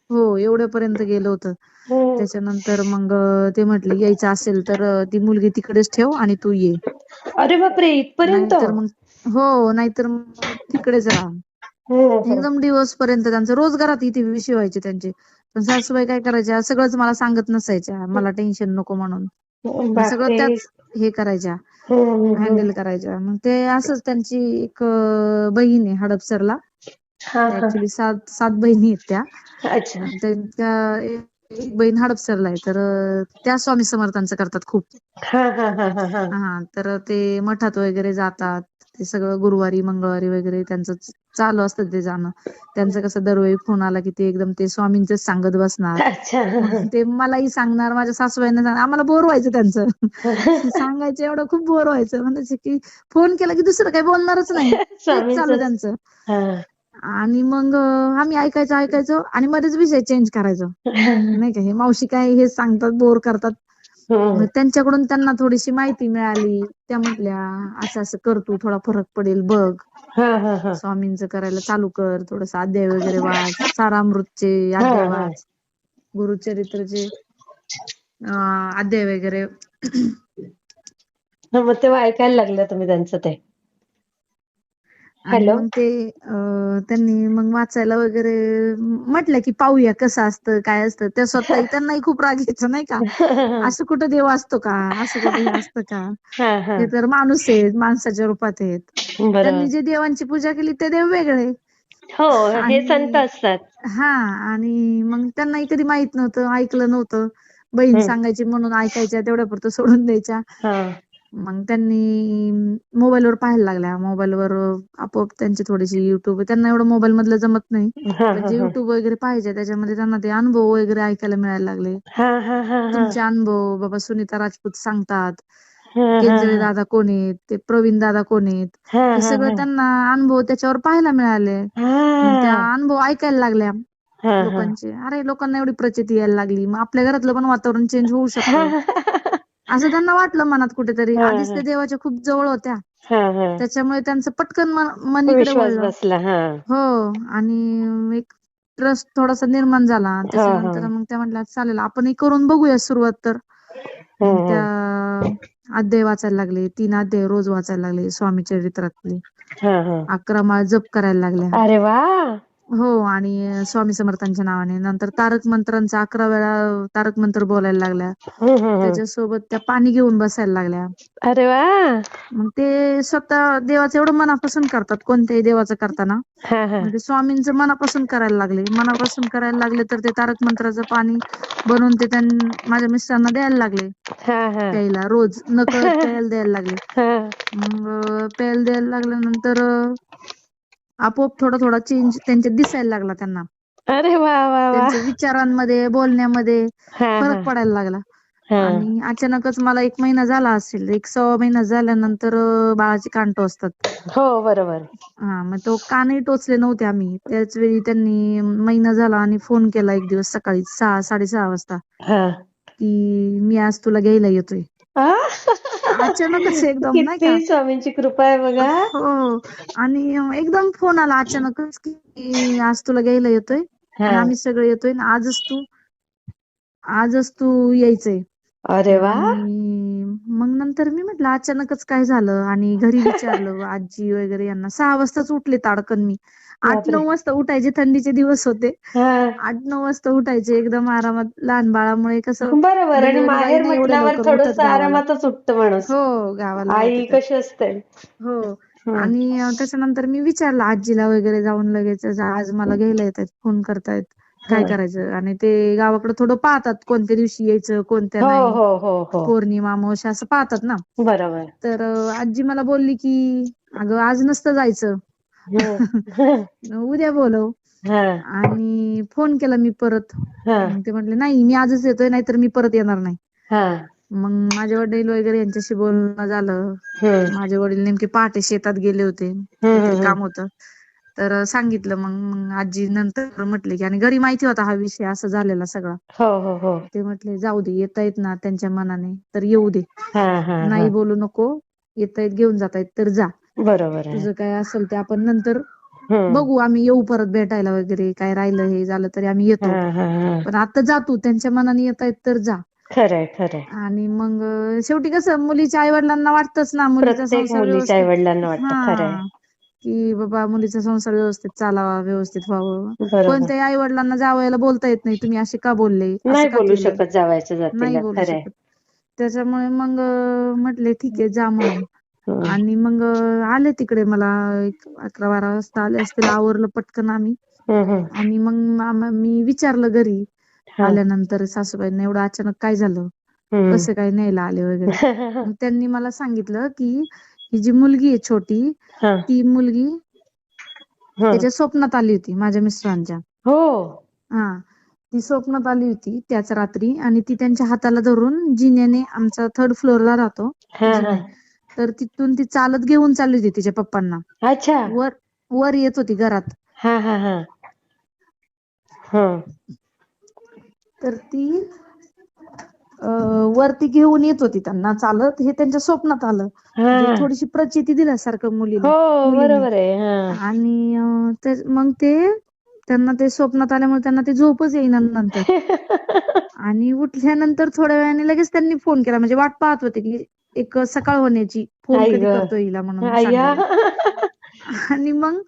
हो, एवढ्यापर्यंत गेलं होतं. हम्म. त्याच्यानंतर मग ते म्हटले यायचं असेल तर ती मुलगी तिकडेच ठेव आणि तू ये. अरे बापरे, इथपर्यंत. नाहीतर मग, हो, नाहीतर मग तिकडेच राहा. हम्म. एकदम डिवोर्स पर्यंत त्यांचं. रोजगारात इथे विषय व्हायचे त्यांचे. पण सासूबाई काय करायच्या, सगळंच मला सांगत नसायच्या, मला टेन्शन नको म्हणून. मग सगळं बापरे. त्याच हे करायच्या, हम्म. हँडल करायच्या. मग ते असंच त्यांची एक बहीण आहे हडपसरला. हा हा. ऍक्च्युली 7 बहिणी आहेत त्या. अच्छा. त्यांच्या एक बहीण हडपसरला आहे, तर त्या स्वामी समर्थांचं करतात खूप. हा हा हा हा हा. हा, तर ते मठात वगैरे जातात. ते सगळं गुरुवारी मंगळवारी वगैरे त्यांचं चालू असतं ते जाणं. त्यांचं कसं दरवेळी फोन आला की ते एकदम ते स्वामींचंच सांगत बसणार. अच्छा. मग ते मलाही सांगणार, माझ्या सासूबाईंना सांगणार. आम्हाला बोर व्हायचं त्यांचं. सांगायचं एवढं खूप बोर व्हायचं. म्हणायचं की फोन केला की दुसरं काही बोलणारच नाही, तेच चालू स्वामींचंच. त्यांचं. हा. आणि मग आम्ही ऐकायचो आणि मध्येच विषय चेंज करायचो. नाही का, हे मावशी काय हे सांगतात, बोर करतात. हम्म. मग त्यांच्याकडून त्यांना थोडीशी माहिती मिळाली. त्या म्हटल्या असं असं कर, तू थोडा फरक पडेल बघ. हा हा हा. स्वामींचं करायला चालू कर, थोडस अध्याय वगैरे वाच, सारामृतचे हा अध्याय हा. वाच, गुरुचरित्रचे अध्याय वगैरे. मग तेव्हा ऐकायला लागलं तुम्ही त्यांचं ते. आणि हॅलो. मग ते त्यांनी मग वाचायला वगैरे म्हटलं की पाहूया कसं असतं, काय असतं. त्या स्वतःही, त्यांनाही खूप राग यायचा नाही का, असं कुठं देव असतो का, असं कुठं हे असतं का, हा हा. हे तर माणूस आहेत, माणसाच्या रूपात आहेत. त्यांनी बरोबर. जे देवांची पूजा केली ते देव वेगळे. हो, हे संत आणि असतात. हा, आणि मग त्यांनाही कधी माहित नव्हतं, ऐकलं नव्हतं. बहीण हम्म. सांगायची म्हणून ऐकायच्या, तेवढ्यापुरतं सोडून द्यायच्या. हा. मग त्यांनी मोबाईलवर पाहायला लागल्या. मोबाईलवर आपोआप त्यांची थोडीशी युट्यूब, त्यांना एवढं मोबाईल मधलं जमत नाही, हा पण हा जे हा युट्यूब वगैरे पाहायचे त्याच्यामध्ये त्यांना ते अनुभव वगैरे ऐकायला मिळायला लागले. हा हा हा हा तुमचे अनुभव बाबा सुनीता राजपूत सांगतात, हा केंजळे दादा कोण आहेत, ते प्रवीण दादा कोण आहेत, हा हे हा सगळं त्यांना अनुभव त्याच्यावर पाहायला मिळाले. मग त्या हा अनुभव ऐकायला लागल्या हा हा लोकांचे. अरे लोकांना एवढी प्रचिती यायला लागली, मग आपल्या घरातलं पण वातावरण चेंज होऊ शकतं, असं त्यांना वाटलं मनात कुठेतरी. हा आधीच हा त्या देवाच्या खूप जवळ होत्या, हा हा त्याच्यामुळे त्यांचं पटकन मनीकडे विश्वास वळलं. बसला. हा हो, आणि एक ट्रस्ट थोडासा निर्माण झाला. हा हा त्याच्यानंतर मग त्या म्हटल्या चालेल आपणही करून बघूया सुरुवात. तर हा मग त्या अध्याय वाचायला लागले, 3 अध्याय रोज वाचायला लागले स्वामी चरित्रातले. हा हा 11 माळ जप करायला लागल्या. अरे वा. हो, आणि स्वामी समर्थांच्या नावाने. नंतर तारक मंत्रांचा 11 वेळा तारक मंत्र बोलायला लागल्या. हम्म. त्याच्यासोबत त्या पाणी घेऊन बसायला लागल्या. अरे वा. मग ते स्वतः देवाचं एवढं मनापासून करतात, कोणत्याही देवाचं करताना. हा हा मग ते स्वामींचं मनापासून करायला लागले. मनापासून करायला लागले तर ते तारक मंत्राचं पाणी बनवून ते माझ्या मिस्टरांना द्यायला लागले हा हा प्यायला. रोज नकळत प्यायला द्यायला लागले. हा. मग प्यायला द्यायला लागल्यानंतर आपोआप थोडा थोडा चेंज त्यांच्यात दिसायला लागला त्यांना. अरे वा वा वा. त्यांच्या विचारांमध्ये, बोलण्यामध्ये हा फरक हा पडायला लागला. हा आणि अचानकच मला 1 महिना झाला असेल, 1 सव्वा महिना झाल्यानंतर बाळाचे कान टोचतात. हो बरोबर. हा, मग तो कानही टोचले नव्हते आम्ही. त्याच वेळी त्यांनी महिना झाला आणि फोन केला एक दिवस सकाळी 6:30 वाजता, हा. की मी आज तुला घ्यायला येतोय. आ? अचानकच एकदम, नाही का. किती स्वामींची कृपा आहे बघा. हो, आणि एकदम फोन आला अचानकच, की आज तुला घ्यायला येतोय हा. आणि आम्ही सगळे येतोय आणि आजच तू यायचंय. अरे वा. आणि मग नंतर मी म्हटलं अचानकच काय झालं, आणि घरी विचारलं आजी वगैरे यांना. 6 वाजताच उठले ताडकन मी. बापरे. 8-9 वाजता उठायचे, थंडीचे दिवस होते. हा. 8-9 वाजता उठायचे एकदम आरामात. लहान बाळामुळे कसं बरोबर. आणि डिलिव्हरी माहेर नाही एवढ्या म्हटल्यावर लवकर थोडस उठत गावाला. आरामातच उठत माणूस. हो, गावाला आई होते तर. कशी असते. हो, हम्म. आणि त्याच्यानंतर मी विचारलं आजीला वगैरे जाऊन लगेच, आज मला घ्यायला येतात, फोन करतायत, काय हा. करायचं. आणि ते गावाकडे थोडं पाहतात, कोणत्या दिवशी यायचं कोणत्या हो नाही, हो हो हो. पौर्णिमा अमावस्या असं पाहतात ना. बरोबर. तर आजी मला बोलली की अगं आज नसतं जायचं, हम्म. उद्या बोलव. हा आणि फोन केला मी परत. हा मग ते म्हटले नाही मी आजच येतोय, नाहीतर मी परत येणार नाही. हा. मग माझे वडील वगैरे यांच्याशी बोलणं झालं. हम्म. माझे वडील नेमके पहाटे शेतात गेले होते, काहीतरी हम्म. काम होतं. तर सांगितलं. मग आजी नंतर म्हटले की, आणि घरी माहिती होता हा विषय असं झालेला सगळा. हो हो हो. ते म्हटले जाऊ दे, येतायत ना त्यांच्या मनाने तर येऊ दे, हा हा हा. नाही बोलू नको. येतायत घेऊन जातायत तर जा, बरोबर आहे. तुझं काय असेल ते आपण नंतर हम्म. बघू, आम्ही येऊ परत भेटायला वगैरे, काय राहिलं हे झालं तरी आम्ही हा येतो, हा हा. पण आता जा तू, त्यांच्या मनाने येतायत तर जा. खरंय खरंय. आणि मग शेवटी कसं मुलीच्या आई वडिलांना वाटतच ना, मुलीचा प्रत्येक संसार मुलीच्या आई व्यवस्थित, वडिलांना वाटतं. खरंय. हा, की बाबा मुलीचा संसार व्यवस्थित चालावा, व्यवस्थित व्हावं. बरोबर. कोणत्याही आई वडिलांना जावयाला बोलता येत नाही तुम्ही असे का बोलले, नाही असं का बोलू केलं, शकत जावायच्या नाही जातीला. बोलू खरंय. शकत. त्याच्यामुळे मग म्हटले ठीक आहे जा म्हणून. हम्म. आणि मग आले तिकडे, मला 11-12 वाजता आले असतील, आवरलं पटकन आम्ही. हम्म. आणि मग मी विचारलं घरी हा. आल्यानंतर सासूबाईंना, एवढं अचानक काय झालं, हम्म. कसं काय न्यायला आले वगैरे. मग त्यांनी मला सांगितलं की ही जी मुलगी आहे छोटी, हा. ती मुलगी हा. त्याच्या स्वप्नात आली होती माझ्या मिस्टरांच्या. हो. हा, ती स्वप्नात आली होती त्याच रात्री, आणि ती त्यांच्या हाताला धरून जिन्याने, आमचा 3rd फ्लोअरला राहतो हा हा. जिना, तर तिथून ती चालत घेऊन चालली होती तिच्या पप्पांना. अच्छा. वर वर येत होती घरात. हा हा हा. हा. तर ती वरती घेऊन येत होती त्यांना चालत, हे त्यांच्या स्वप्नात आलं. म्हणजे हा. थोडीशी प्रचिती दिल्यासारखं हो मुलीने. बरोबर आहे. हा. आणि मग त्यांना ते स्वप्नात आल्यामुळे त्यांना ते झोपच येईना नंतर. आणि उठल्यानंतर थोड्या वेळाने लगेच त्यांनी फोन केला, म्हणजे वाट पाहत होते की एक सकाळ होण्याची, फोन आई कधी ग. करतो हिला म्हणून अय्या. सांगायला. आणि मग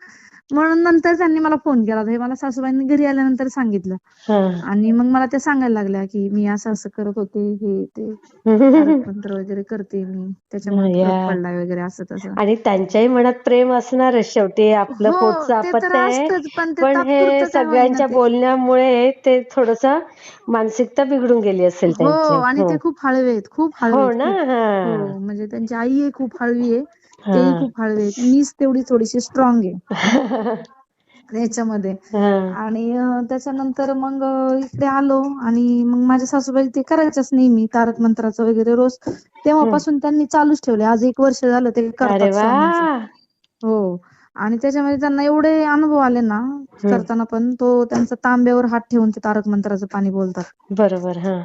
म्हणून नंतर त्यांनी मला फोन केला होता. हे मला सासूबाईंनी घरी आल्यानंतर सांगितलं. हा. आणि मग मला त्या सांगायला लागल्या की मी असं असं करत होते, हे ते तारक मंत्र वगैरे करते मी, त्याच्यामुळे फरक या. पडलाय वगैरे असं तसं. आणि त्यांच्याही मनात प्रेम असणारच, शेवटी आपलं हो पोटचं ते तर अपत्य आहे. असतच, पण ते पण हे तात्पुरतं का होईना सगळ्यांच्या ते. बोलण्यामुळे ते थोडस मानसिकता बिघडून गेली असेल हो, त्यांची. आणि ते खूप हळवे आहेत, खूप हळवे हो आहेत, ना. खूप. हा. हो, म्हणजे त्यांची आई खूप हळवी आहे, तेही हा. खूप हळवे आहेत. मीच तेवढी थोडीशी स्ट्रॉंग आहे याच्यामध्ये. हा. आणि त्याच्यानंतर मग इकडे आलो, आणि मग माझ्या सासूबाई ते करायच्याच नेहमी तारक मंत्राचं वगैरे रोज. तेव्हापासून त्यांनी चालूच ठेवले. आज 1 वर्ष झालं ते अरे करतात वा. स्वामींचं. हो. आणि त्याच्यामध्ये त्यांना एवढे अनुभव आले ना करताना, पण तो त्यांचा तांब्यावर हात ठेवून ते तारक मंत्राचं पाणी बोलतात. बरोबर. हा.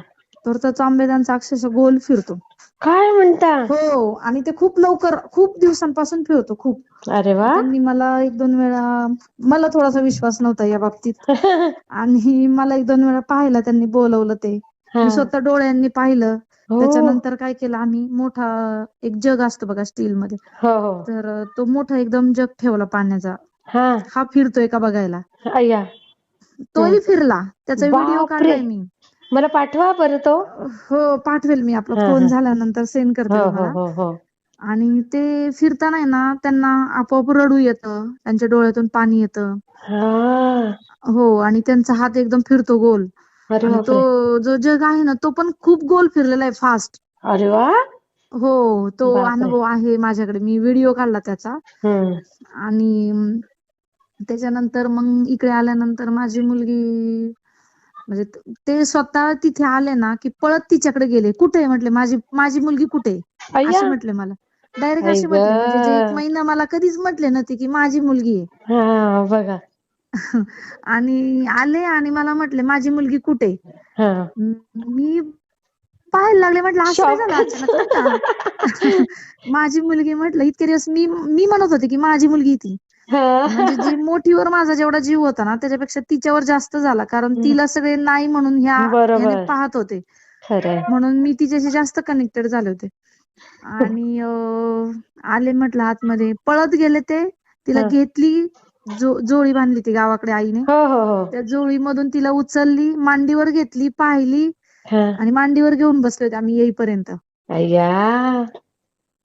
तर तो तांब्या त्यांचा अक्षरशः गोल फिरतो. काय म्हणता. हो, आणि ते खूप लवकर, खूप दिवसांपासून फिरतो, खूप. अरे वा. त्यांनी मला 1-2 वेळा, मला थोडासा विश्वास नव्हता या बाबतीत, आणि मला 1-2 वेळा पाहायला त्यांनी बोलवलं ते. हा. मी स्वतः डोळ्यांनी पाहिलं. हो त्याच्यानंतर काय केलं आम्ही, मोठा एक जग असतो बघा स्टीलमध्ये, हो हो. तर तो मोठा एकदम जग ठेवला पाण्याचा. हा. हा फिरतोय का बघायला. अय्या. तोही फिरला. त्याचा व्हिडिओ बापरे. काढलाय मी. मला पाठवा बरं तो. हो, पाठवेल मी. आपला हा फोन हा. झाल्यानंतर सेंड करते हो हो तुम्हाला. हो हो. आणि ते फिरताना आहे ना, त्यांना आपोआप रडू येतं, त्यांच्या डोळ्यातून पाणी येतं. हा. हो, आणि त्यांचा हात एकदम फिरतो गोल. अरे आणि तो बापरे. जो जग आहे ना, तो पण खूप गोल फिरलेला आहे, फास्ट. अरे वा. हो, तो बापरे. अनुभव आहे माझ्याकडे. मी व्हिडिओ काढला त्याचा. हम्म. आणि त्याच्यानंतर मग इकडे आल्यानंतर माझी मुलगी, म्हणजे ते स्वतः तिथे आले ना, की पळत तिच्याकडे गेले. "कुठे आहे?" म्हटले. "माझी माझी मुलगी कुठे आहे?" अय्या. असे म्हटले मला. डायरेक्ट आई असे ग. म्हटले. म्हणजे जे 1 महिना मला कधीच म्हटले नव्हते, की माझी मुलगी आहे. हा बघा. आणि आले आणि मला म्हटले, "माझी मुलगी कुठे आहे?" हा. मी पाहायला लागले. म्हटलं असं काय झालं शॉकच. अचानक, नाही का. माझी मुलगी म्हटलं, इतके दिवस मी मी म्हणत होते, की माझी मुलगी ती. म्हणजे जी हा. मोठीवर माझा जेवढा जीव होता ना, त्याच्यापेक्षा तिच्यावर जास्त झाला. कारण तिला सगळे नाही म्हणून ह्याने बरोबर. पाहत होते. खरंय. म्हणून मी तिच्याशी जास्त कनेक्टेड झाले होते. आणि आले म्हटलं आतमध्ये. पळत गेले ते. तिला हा. घेतली. जोळी बांधली ती गावाकडे आईने. हो हो हो. त्या जोळीमधून तिला उचलली, मांडीवर घेतली, पाहिली, हा. आणि मांडीवर घेऊन बसले होते आम्ही येईपर्यंत. अय्या.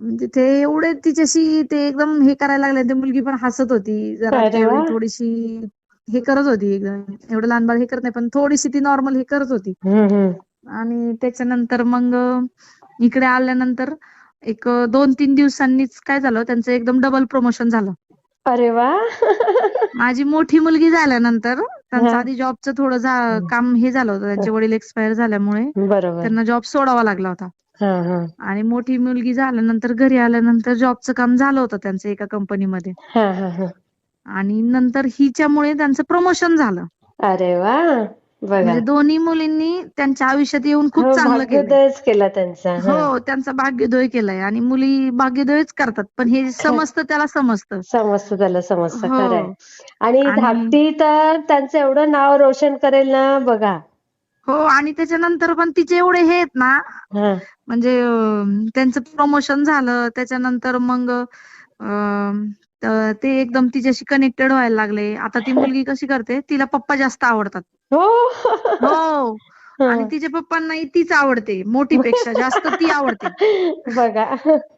म्हणजे ते एवढे तिच्याशी ते एकदम हे करायला लागले. ती मुलगी पण हसत होती. जरा अरे वा. त्यावेळी थोडीशी हे करत होती एकदम. एवढं लहान बाळ हे करत नाही, पण थोडीशी ती नॉर्मल हे करत होती. हम्म. आणि त्याच्यानंतर मग इकडे आल्यानंतर एक 2-3 दिवसांनीच काय झालं, त्यांचं एकदम डबल प्रमोशन झालं. अरे वा. माझी मोठी मुलगी झाल्यानंतर हा. त्यांचं आधी जॉबचं थोडं काम हे झालं होतं. त्यांचे वडील एक्सपायर झाल्यामुळे बरोबर. त्यांना जॉब सोडावा लागला होता. हा हा. आणि मोठी मुलगी झाल्यानंतर घरी आल्यानंतर जॉबचं काम झालं होतं त्यांचं एका कंपनीमध्ये. हा हा हा. आणि नंतर हिच्यामुळे त्यांचं प्रमोशन झालं. अरे वा. बघा. म्हणजे दोन्ही मुलींनी त्यांच्या आयुष्यात येऊन खूप हो, चांगलं केलंय. भाग्योदयच केला त्यांचा. हा. हो, त्यांचा भाग्योदय केलाय. आणि मुली भाग्योदयच करतात, पण हे समजतं, त्याला समजतं. समजतं, त्याला समजतं. खरंय. हो. आणि आणि धाकटी तर त्यांचं एवढं नाव रोशन करेल ना, बघा. हो, आणि त्याच्यानंतर पण तिचे एवढे हे आहेत ना, हा. म्हणजे त्यांचं प्रमोशन झालं. त्याच्यानंतर मग ते एकदम तिच्याशी कनेक्टेड व्हायला लागले. आता ती मुलगी कशी करते, तिला पप्पा जास्त आवडतात. हो. हो. आणि हा. तिच्या पप्पांनाही तीच आवडते. मोठीपेक्षा जास्त ती आवडते. बघा.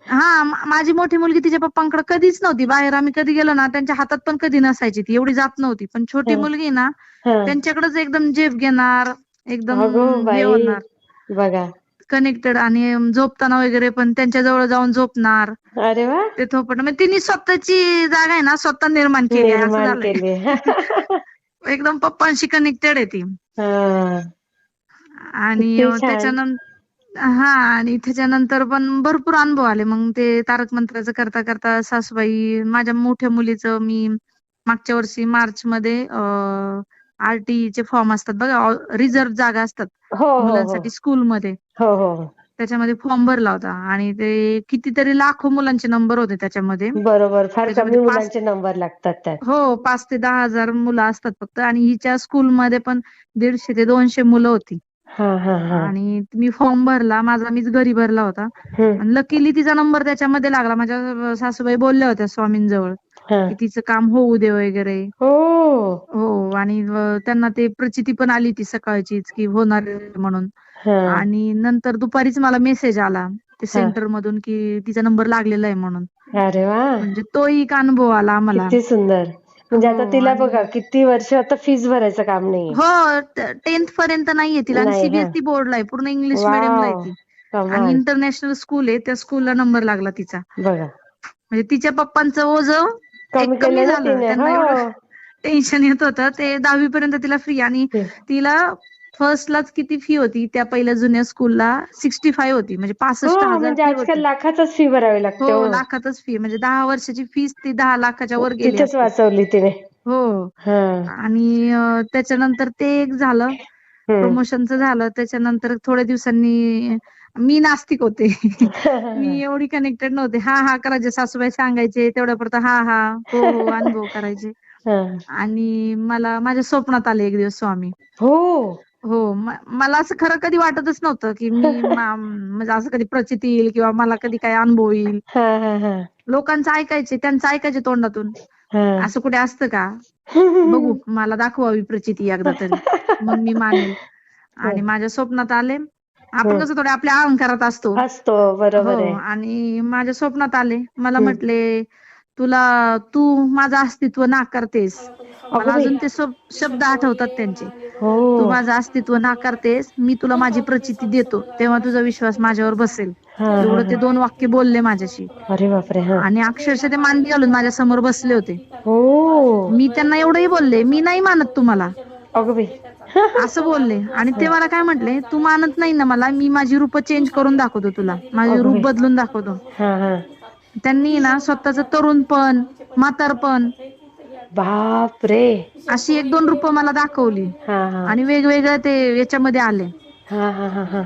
हां, माझी मोठी मुलगी तिच्या पप्पांकडे कधीच नव्हती. बाहेर आम्ही कधी गेलो ना, त्यांच्या हातात पण कधी नसायची ती. एवढी जात नव्हती. पण छोटी हा मुलगी ना, हा. त्यांच्याकडेच एकदम झेप घेणार, एकदम अगो हे बाई. होणार, बघा. कनेक्टेड. आणि झोपताना वगैरे पण त्यांच्या जवळ जाऊन झोपणार. अरे वा. ते थोपटणं म्हणजे तिने स्वतःची जागा आहे ना, स्वतः निर्माण केली आहे, असं निर्माण झालंय. केली. एकदम पप्पांशी कनेक्टेड आहे ती. हा. आणि किती छान. आणि त्याच्यानंतर पण भरपूर अनुभव आले. मग ते तारक मंत्राचं करता करता सासूबाई, माझ्या मोठ्या मुलीचं मी मागच्या वर्षी मार्चमध्ये आरटीईचे फॉर्म असतात बघा, रिझर्व्ह जागा असतात हो हो हो मुलांसाठी स्कूलमध्ये. हो हो. त्याच्यामध्ये फॉर्म भरला होता, आणि ते कितीतरी लाखो मुलांचे नंबर होते त्याच्यामध्ये. बरोबर. फार त्याच्यामध्ये कमी मुलांचे नंबर लागतात त्यात. 5 ते 10,000 मुलं असतात फक्त. आणि हिच्या स्कूलमध्ये पण 150 ते 200 मुलं होती. हा हा हा. आणि मी फॉर्म भरला, मीच घरी भरला होता. हम्म. आणि लकीली तिचा नंबर त्याच्यामध्ये लागला. माझ्या सासूबाई बोलल्या होत्या स्वामींजवळ, हा. की तिचं काम होऊ दे वगैरे. हो. हो आणि त्यांना ते प्रचिती पण आली ती सकाळचीच की होणार आहे म्हणून. हा. आणि नंतर दुपारीच मला मेसेज आला ते हा. सेंटर मधून की तिचा नंबर लागलेला आहे म्हणून. अरे वा, म्हणजे तोही एक अनुभव आला आम्हाला. किती सुंदर. म्हणजे आता हो तिला आणि बघा किती वर्ष आता फीस भरायचं काम नाहीये. हो 10th पर्यंत नाहीये तिला आणि नाही. हा. सीबीएसई बोर्डला आहे, पूर्ण इंग्लिश मिडियमला आहे वाव, ती. आणि कमाल. इंटरनॅशनल स्कूल आहे, त्या स्कूलला नंबर लागला तिचा. बघा, म्हणजे तिच्या पप्पांचं ओझं कमी एक कमी केलं ना झालं. तिने. त्यांना हो. एवढं टेन्शन येत होतं ते 10वी पर्यंत तिला फ्री. आणि तिला फर्स्टलाच किती फी होती त्या पहिल्या जुन्या स्कूलला 65 होती, म्हणजे हो 65,000 म्हणजे फी आजकाल होती. लाखातच फी भरावी हो लागते. हो. लाखातच फी, म्हणजे 10 वर्षाची फीस ती 10 लाखाच्या वर गेली तिथेच असती. वाचवली तिने. हो हा. आणि त्याच्यानंतर ते एक झालं, हम्म. प्रमोशनचं झालं. त्याच्यानंतर थोड्या दिवसांनी मी नास्तिक होते. मी एवढी कनेक्टेड नव्हते. हा हा करायचे, सासूबाई सांगायचे तेवढ्यापुरतं हा हा हो हो अनुभव करायचे. हा. आणि मला माझ्या स्वप्नात आले एक दिवस स्वामी. हो. हो मला असं खरं कधी वाटतच नव्हतं की मी म्हणजे असं कधी प्रचिती येईल किंवा मला कधी काय अनुभव येईल. हा हा हा. लोकांचं ऐकायचे, त्यांचं ऐकायचे तोंडातून. हा. असं कुठे असतं का? बघू, मला दाखवावी प्रचिती एकदा तरी, मग मी मानेल. आणि माझ्या स्वप्नात आले. आपण कसं थोडे आपल्या अहंकारात असतो. असतो, हो बरोबर आहे. आणि माझ्या स्वप्नात आले. मला हम्म. म्हटले, तू माझं अस्तित्व नाकारतेस. अगं मला बाई. अजून ते शब्द आठवतात त्यांचे. हो. तू माझं अस्तित्व नाकारतेस, मी तुला माझी प्रचिती देतो, तेव्हा तुझा विश्वास माझ्यावर बसेल. हा हा एवढं ते हा. 2 वाक्य बोलले माझ्याशी. अरे बापरे. हा. आणि अक्षरशः ते मांडी घालून माझ्या समोर बसले होते. हो. मी त्यांना एवढंही बोलले, मी नाही मानत तुम्हाला, अगं बाई. असं बोलले. आणि ते मला काय म्हटले, तू मानत नाही ना मला, मी माझी रूप चेंज करून दाखवतो तुला, माझे अगं रूप बाई. बदलून दाखवतो. हा हा. त्यांनी ना स्वतःच तरुणपण, म्हातारपण बाप रे. अशी 1-2 रूप मला दाखवली. हा हा. आणि वेगवेगळ्या ते याच्यामध्ये आले. हा हा हा हा.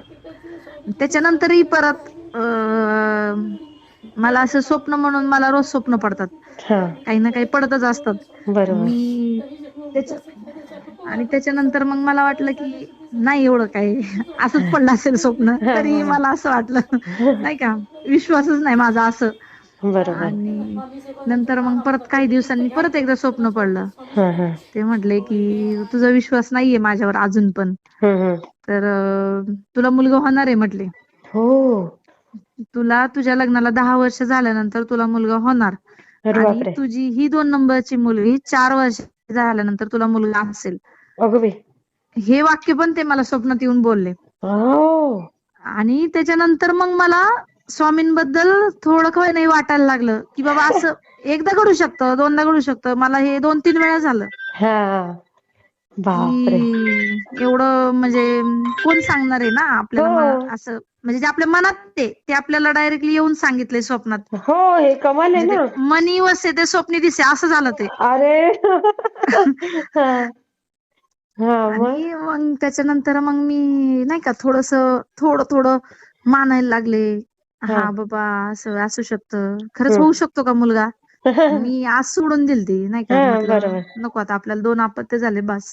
त्याच्यानंतरही परत मला असं स्वप्न म्हणून मला रोज स्वप्न पडतात. हा. काही ना काही पडतच असतात. बरोबर. मी त्याच्या आणि त्याच्यानंतर मग मला वाटलं की नाही एवढं काही असंच पडलं असेल स्वप्न. हा तरी हा. मला असं वाटलं नाही का, विश्वासच नाही माझा असं. बरोबर. आणि नंतर मग परत काही दिवसांनी परत एकदा स्वप्न पडलं. हा हा. ते म्हटले की तुझा विश्वास नाहीये माझ्यावर अजून पण. हम्म. तर तुला मुलगा होणार आहे म्हटले. हो. तुला तुझ्या लग्नाला 10 वर्ष झाल्यानंतर तुला मुलगा होणार. अरे आणि बापरे. तुझी ही 2 नंबरची मुलगी 4 वर्ष झाल्यानंतर तुला मुलगा असेल. अगं बाई. हे वाक्य पण ते मला स्वप्नात येऊन बोलले. हो. आणि त्याच्यानंतर मग मला स्वामींबद्दल थोडं काही नाही वाटायला लागलं, की बाबा असं एकदा घडू शकतं, 2दा घडू शकतं. मला हे 2-3 वेळा झालं. हा. बापरे. की एवढं म्हणजे कोण सांगणार आहे ना हो. आपल्याला असं, म्हणजे जे आपल्या मनात ते आपल्याला डायरेक्टली येऊन सांगितले स्वप्नात. हो, हे कमाल आहे म्हणजे ना. ते मनी वसे ते स्वप्नी दिसे असं झालं ते. अरे. हा. हा मग. आणि मग त्याच्यानंतर मग मी नाही का थोडं मानायला लागले. हा. हा बाबा असं असू शकतं, खरंच होऊ हम्म. शकतो का मुलगा. मी आज सोडून दिलती नाही का, हा. म्हटलं बरोबर. नको आता आपल्याला 2 अपत्य झाले बस.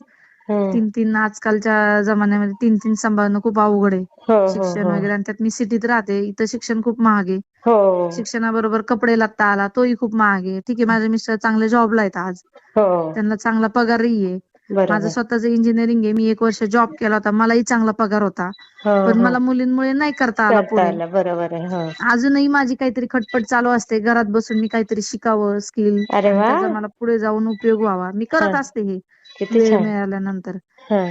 हम्म. 3 आजकालच्या जमान्यामध्ये 3 सांभाळणं खूप अवघड आहे. हो हो शिक्षण हो. वगैरे, आणि त्यात मी सिटीत राहते, इथं शिक्षण खूप महाग आहे. हो शिक्षणाबरोबर कपडे लत्ता आला तोही खूप महाग आहे. ठीक आहे माझे मिस्टर चांगले जॉबला आहेत आज, हो. त्यांना चांगला पगारही आहे. माझं बरोबर. स्वतःच इंजिनिअरिंग आहे, मी 1 वर्ष जॉब केला होता, मलाही चांगला पगार होता. हा पण हा. मला मुलींमुळे नाही करता आला करता पुढे. आलं, बरोबर आहे. हा. अजूनही माझी काहीतरी खटपट चालू असते, घरात बसून मी काहीतरी शिकावं स्किल, अरे आणि वा. त्याचा मला पुढे जाऊन उपयोग व्हावा. मी हा. करत असते हे किती वेळ छान. मिळाल्यानंतर. हा.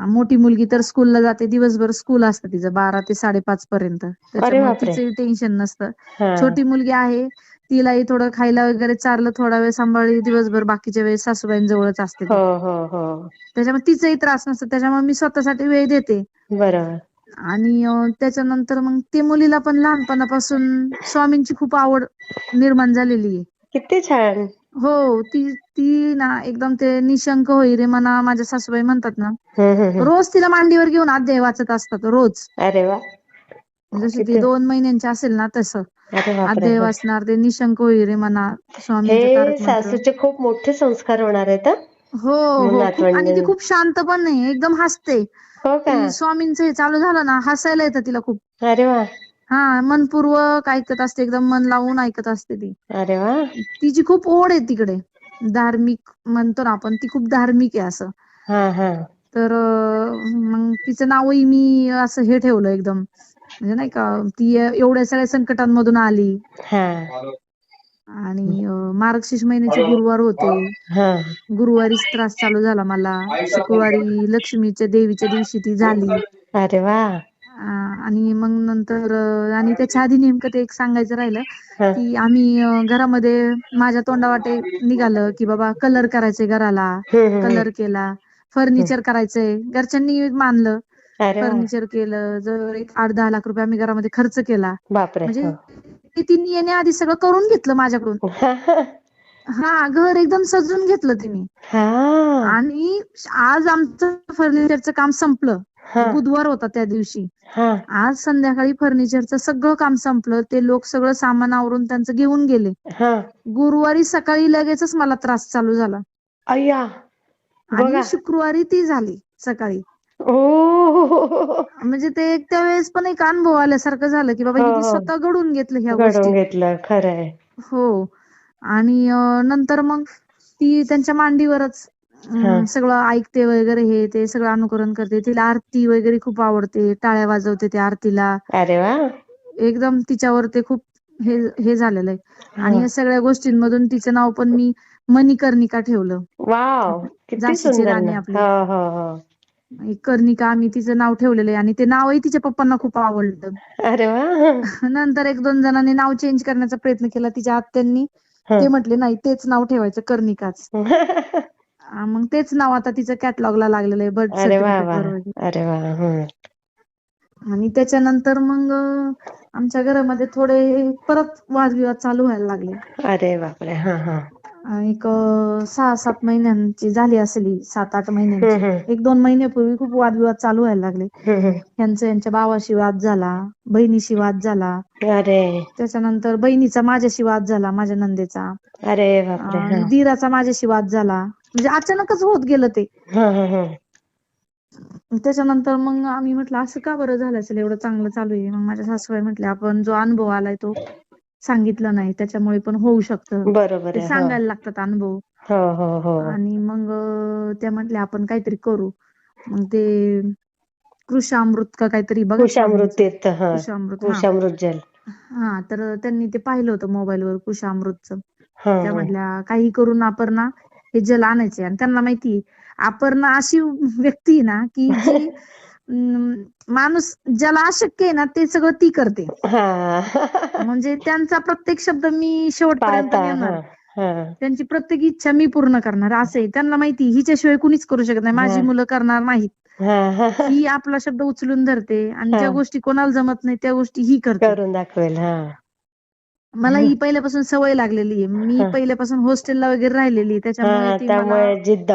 मोठी मुलगी तर स्कूलला जाते, दिवसभर स्कूल असतं तिचं 12 ते 5:30 पर्यंत, अरे त्याच्यामुळे बापरे. तिचंही टेन्शन नसतं. हा. छोटी मुलगी आहे, तिलाही थोडं खायला वगैरे चारलं, थोडा वेळ सांभाळली, दिवसभर बाकीच्या वेळेस सासूबाईंजवळच असते हो ती. हो हो. त्याच्यामुळे तिचाही त्रास नसतो, त्याच्यामुळे मी स्वतःसाठी वेळ देते. बरोबर. आणि त्याच्यानंतर मग ते मुलीला पण लहानपणापासून स्वामींची खूप आवड निर्माण झालेली आहे. किती छान. हो ती ती ना एकदम ते निशंक होई रे मना, माझ्या सासूबाई म्हणतात ना, हम्म. रोज तिला मांडीवर घेऊन अध्याय वाचत असतात रोज. अरे वा. जसं ती किती. 2 महिन्यांची असेल ना तसं अरे बापरे. अध्याय हा. वाचणार, ते निशंक होई रे मना स्वामींचा हे तारक मंत्र. सासूचे खूप मोठे संस्कार होणार आहेत हा. हो हो खूप. आणि ती नातवंड. खूप शांत पण नाही, एकदम हसते. हो का. ती स्वामींचं हे चालू झालं ना हसायला येतं तिला खूप. अरे वा. हा, मनपूर्वक ऐकत असते, एकदम मन लावून ऐकत असते ती. अरे वा. तिची खूप ओढ आहे तिकडे, धार्मिक म्हणतो ना आपण, ती खूप धार्मिक आहे असं. हा हा. तर मग तिचं नावही मी असं हे ठेवलं एकदम, म्हणजे नाही का, ती एवढ्या सगळ्या संकटांमधून आली. हा आणि मार्गशीर्ष महिन्याचे गुरुवार होते, हा. गुरुवारीच त्रास चालू झाला मला. शुक्रवारी लक्ष्मीच्या देवीच्या दिवशी ती झाली. अरे वा. आणि मग नंतर आणि त्याच्या आधी नेमकं ते एक सांगायचं राहिलं, हा. की आम्ही घरामध्ये माझ्या तोंडावाटे निघालं की बाबा कलर करायचे घराला, हम्म. कलर केला, फर्निचर करायचंय, घरच्यांनी मानलं, अरे वा. फर्निचर केलं. जर एक 8-10 लाख रुपये आम्ही घरामध्ये खर्च केला. बापरे. म्हणजे ते तिने येण्याआधी सगळं करून घेतलं माझ्याकडून. हा, घर एकदम सजून घेतलं तिने. हा. आणि आज आमचं फर्निचरचं काम संपलं. हा. बुधवार होता त्या दिवशी. हा. आज संध्याकाळी फर्निचरचं सगळं काम संपलं. ते लोक सगळं सामान आवरून त्यांचं घेऊन गेले. हा. गुरुवारी सकाळी लगेचच मला त्रास चालू झाला. अय्या. आणि बघा. शुक्रवारी ती झाली सकाळी. ओ. म्हणजे ते एक त्यावेळेस पण एक अनुभव आल्यासारखं झालं, की बाबा हो हिने हो. स्वतः घडून घेतलं ह्या घडवून गोष्टी. घेतलं, खरंय. हो. आणि नंतर मग ती त्यांच्या मांडीवरच हा. सगळं ऐकते वगैरे, हे ते सगळं अनुकरण करते. तिला आरती वगैरे खूप आवडते, टाळ्या वाजवते त्या आरतीला. अरे वा. एकदम तिच्यावर ते खूप हे झालेलं आहे. आणि हा. या सगळ्या गोष्टींमधून तिचं नाव पण मी मणिकर्णिका ठेवलं. वाव, किती झाशीची सुंदर राणी ना. आपली हो हो हो. कर्णिका, आम्ही तिचं नाव ठेवलेलं आहे. आणि ते नावही तिच्या पप्पांना खूप आवडलं. अरे वा. नंतर 1-2 जणांनी नाव चेंज करण्याचा प्रयत्न केला तिच्या आत्यांनी. हा. ते म्हटले नाही, तेच नाव ठेवायचं, कर्णिकाच. मग तेच नाव आता तिचं कॅटलॉगला लागलेलं आहे, बर्थ अरे वा सर्टिफिकेट वा. वर वगैरे. अरे वा. आणि त्याच्यानंतर मग आमच्या घरामध्ये थोडे परत वादविवाद चालू व्हायला लागले. अरे बापरे. हा हा. एक 6-7 महिन्यांची झाली असेल, 7-8 महिन्यांची. हम्म. 1-2 महिन्यापूर्वी खूप वादविवाद चालू व्हायला लागले. यांच्या भावाशी वाद झाला, बहिणीशी वाद झाला. अरे. त्याच्यानंतर बहिणीचा माझ्याशी वाद झाला, माझ्या नंदेचा. अरे बापरे. आणि दीराचा माझ्याशी वाद झाला. म्हणजे अचानकच होत गेलं ते. हा. त्याच्यानंतर मग आम्ही म्हटलं असं का बरं झालं असेल, एवढं चांगलं चालू आहे. मग माझ्या सासूबाई म्हटल्या, आपण जो अनुभव आलाय तो सांगितलं नाही, त्याच्यामुळे पण होऊ शकतं. बरोबर ते आहे. हो सांगायला लागतात अनुभव. हो हो हो. आणि मग त्या म्हटल्या आपण काहीतरी करू. मग ते कृषामृत का काहीतरी बघा कुशामृत स्वामींचं. तीर्थ. हा. कृषामृत, हा. कुशामृत जल. हा, तर त्यांनी ते पाहिलं होतं मोबाईलवर कृषामृतचं. हा त्या म्हटल्या काही करून अपर्णा हे जल आणायचे. आणि त्यांना माहिती, अपर्णा अशी व्यक्ती आहे ना, की जी माणूस ज्याला अशक्य आहे ना, ते सगळं ती करते. हा. म्हणजे त्यांचा प्रत्येक शब्द मी शेवटपर्यंत पाळता. हा नेणार. हा. त्यांची प्रत्येक इच्छा मी पूर्ण करणार, असे त्यांना माहिती. हिच्याशिवाय कुणीच करू शकत नाही, माझी मुलं करणार नाहीत. हा. ही आपला शब्द उचलून धरते. आणि हा. ज्या गोष्टी कोणाला जमत नाही त्या गोष्टी ही करते. करून दाखवेल. हा. मला ही पहिल्यापासून सवय लागलेली आहे. मी पहिल्यापासून हॉस्टेलला वगैरे राहिलेली आहे, त्याच्यामुळे हा. ती मला त्यामुळे जिद्द.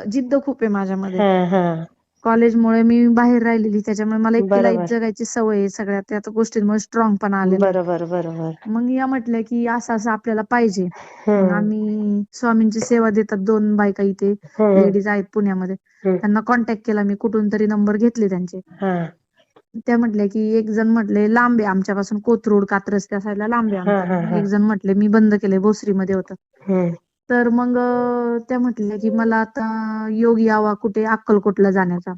जिद्द खूप आहे माझ्यामध्ये. हा. कॉलेजमुळे मी बाहेर राहिलेली, त्याच्यामुळे मला एकटी लाईफ बरोबर जगायची सवय आहे. सगळ्या त्या गोष्टींमुळे स्ट्रॉंग पण आलेला आहे. बरोबर. मग या म्हटल्या की असं असं आपल्याला पाहिजे. मग हम्म. आम्ही स्वामींची सेवा देतात 2 बायका इथे लेडीज आहेत पुण्यामध्ये. त्यांना कॉन्टॅक्ट केला मी, कुठून तरी नंबर घेतले त्यांचे. हा. त्या म्हटल्या की एक जण म्हटले लांब आहे आमच्यापासून, कोथरूड कात्रज त्या साईडला लांब आहे आमचं. एक जण म्हटले मी बंद केलंय, भोसरीमध्ये होतं. तर मग त्या म्हटल्या की मला आता योग यावा कुठे, अक्कलकोटला जाण्याचा.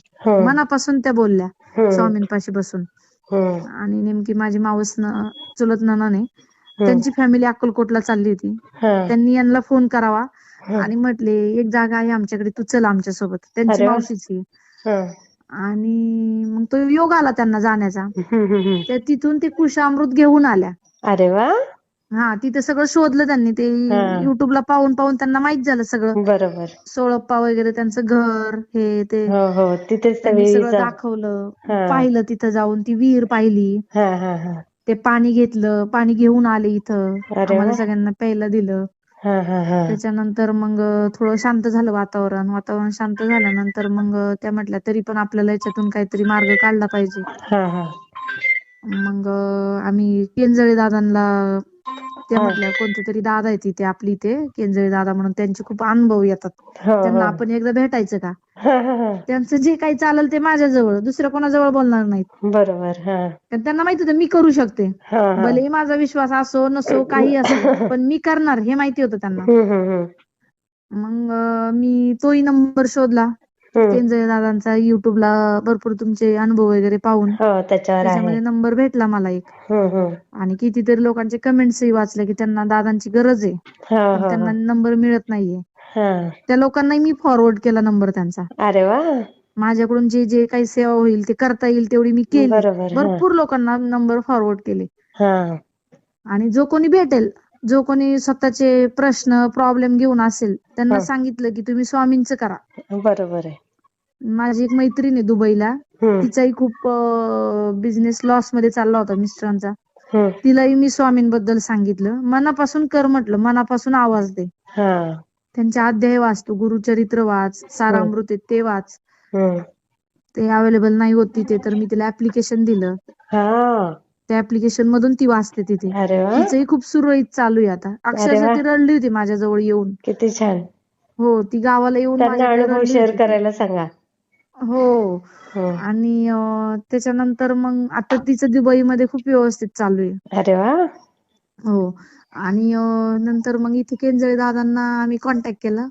मनापासून त्या बोलल्या स्वामींपाशी बसून. आणि नेमकी माझी मावस चुलत नणंद आहे, त्यांची फॅमिली अक्कलकोटला चालली होती. त्यांनी यांना फोन करावा आणि म्हटले एक जागा आहे आमच्याकडे, तू चल आमच्या सोबत. त्यांची अरे वा. मावशीची. आणि मग तो योग आला त्यांना जाण्याचा. त्या तिथून ते कुशामृत घेऊन आल्या. अरे वा. हा, तिथे सगळं शोधलं त्यांनी. ते युट्यूबला पाहून त्यांना माहित झालं सगळं. बरोबर. सोळप्पा वगैरे त्यांचं घर, हे ते हो तिथेच त्यांनी सगळं दाखवलं. पाहिलं तिथं जाऊन, ती विहीर पाहिली. हा. ते पाणी घेतलं, पाणी घेऊन आले इथं, अरे आम्हाला वा. सगळ्यांना प्यायला दिलं. हा. त्याच्यानंतर मग थोडं शांत झालं वातावरण शांत झाल्यानंतर मग त्या म्हटल्या तरी पण आपल्याला याच्यातून काहीतरी मार्ग काढला पाहिजे. हा. मग आम्ही केंजळे दादांना त्या हा. म्हटल्या कोणते तरी दादा आहेत इथे आपली इथे केंजळे दादा म्हणून, त्यांचे खूप अनुभव येतात, हो त्यांना हो. आपण एकदा भेटायचं का? हा हा हा. त्यांचं जे काही चालेल ते माझ्याजवळ, दुसऱ्या कोणाजवळ बोलणार नाहीत. बरोबर. हा कारण त्यांना माहिती होतं मी करू शकते. हा हा. भलेही माझा विश्वास असो नसो काही असो, पण मी करणार हे माहिती होतं त्यांना. हम्म. मग मी तोही नंबर शोधला केंजळे दादांचा युट्यूबला, भरपूर तुमचे अनुभव वगैरे पाहून हो त्याच्यावर आहे. त्याच्यामध्ये नंबर भेटला मला एक. हम्म. आणि कितीतरी लोकांचे कमेंट्सही वाचले की त्यांना दादांची गरज आहे, हा पण हा त्यांना हा. नंबर मिळत नाहीये. हा. त्या लोकांनाही मी फॉरवर्ड केला नंबर त्यांचा. अरे वा. माझ्याकडून जे जे काही सेवा होईल ते करता येईल तेवढी मी केली. बरोबर. हा भरपूर लोकांना नंबर फॉरवर्ड केले. हा. आणि जो कोणी भेटेल, जो कोणी स्वतःचे प्रश्न प्रॉब्लेम घेऊन असेल, त्यांना सांगितलं की तुम्ही स्वामींचं करा. बरोबर आहे. माझी एक मैत्रीण आहे दुबईला, हम्म तिचाही खूप बिझनेस लॉस मध्ये चालला होता मिस्टरांचा. हम्म. तिलाही मी स्वामींबद्दल सांगितलं. मनापासून कर म्हटलं, मनापासून आवाज दे. हा. त्यांचे अध्याय वाच, तू गुरुचरित्र वाच, सारामृत आहे ते वाच. हम्म. ते अवेलेबल नाही होत तिथे, तर मी तिला ऍप्लिकेशन दिलं. हा. त्या ऍप्लिकेशन मधून ती वाचते तिथे. अरे वा. तिचंही खूप सुरळीत चालू आहे आता. अरे अक्षरशः वा. ती रडली होती माझ्याजवळ येऊन. किती छान. हो, ती गावाला येऊन त्यांना माझ्याकडे अनुभव रडली शेअर होती ती. करायला सांगा. हो. आणि त्याच्यानंतर मग आता तिचं दुबईमध्ये खूप व्यवस्थित चालू आहे. अरे वा. हो. आणि नंतर मग इथे केंजळे दादांना आम्ही कॉन्टॅक्ट केला.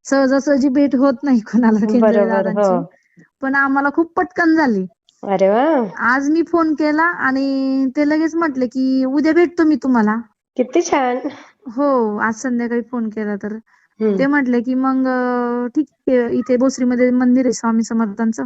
सहजासहजी भेट होत नाही कोणाला केंजळे बरोबर. हो. दादांची, पण आम्हाला खूप पटकन झाली. अरे वा. आज मी फोन केला आणि ते लगेच म्हटले की उद्या भेटतो मी तुम्हाला. किती छान. हो, आज संध्याकाळी फोन केला तर हम्म ते म्हटले की मग ठीक आहे, इथे भोसरीमध्ये मंदिर आहे स्वामी समर्थांचं,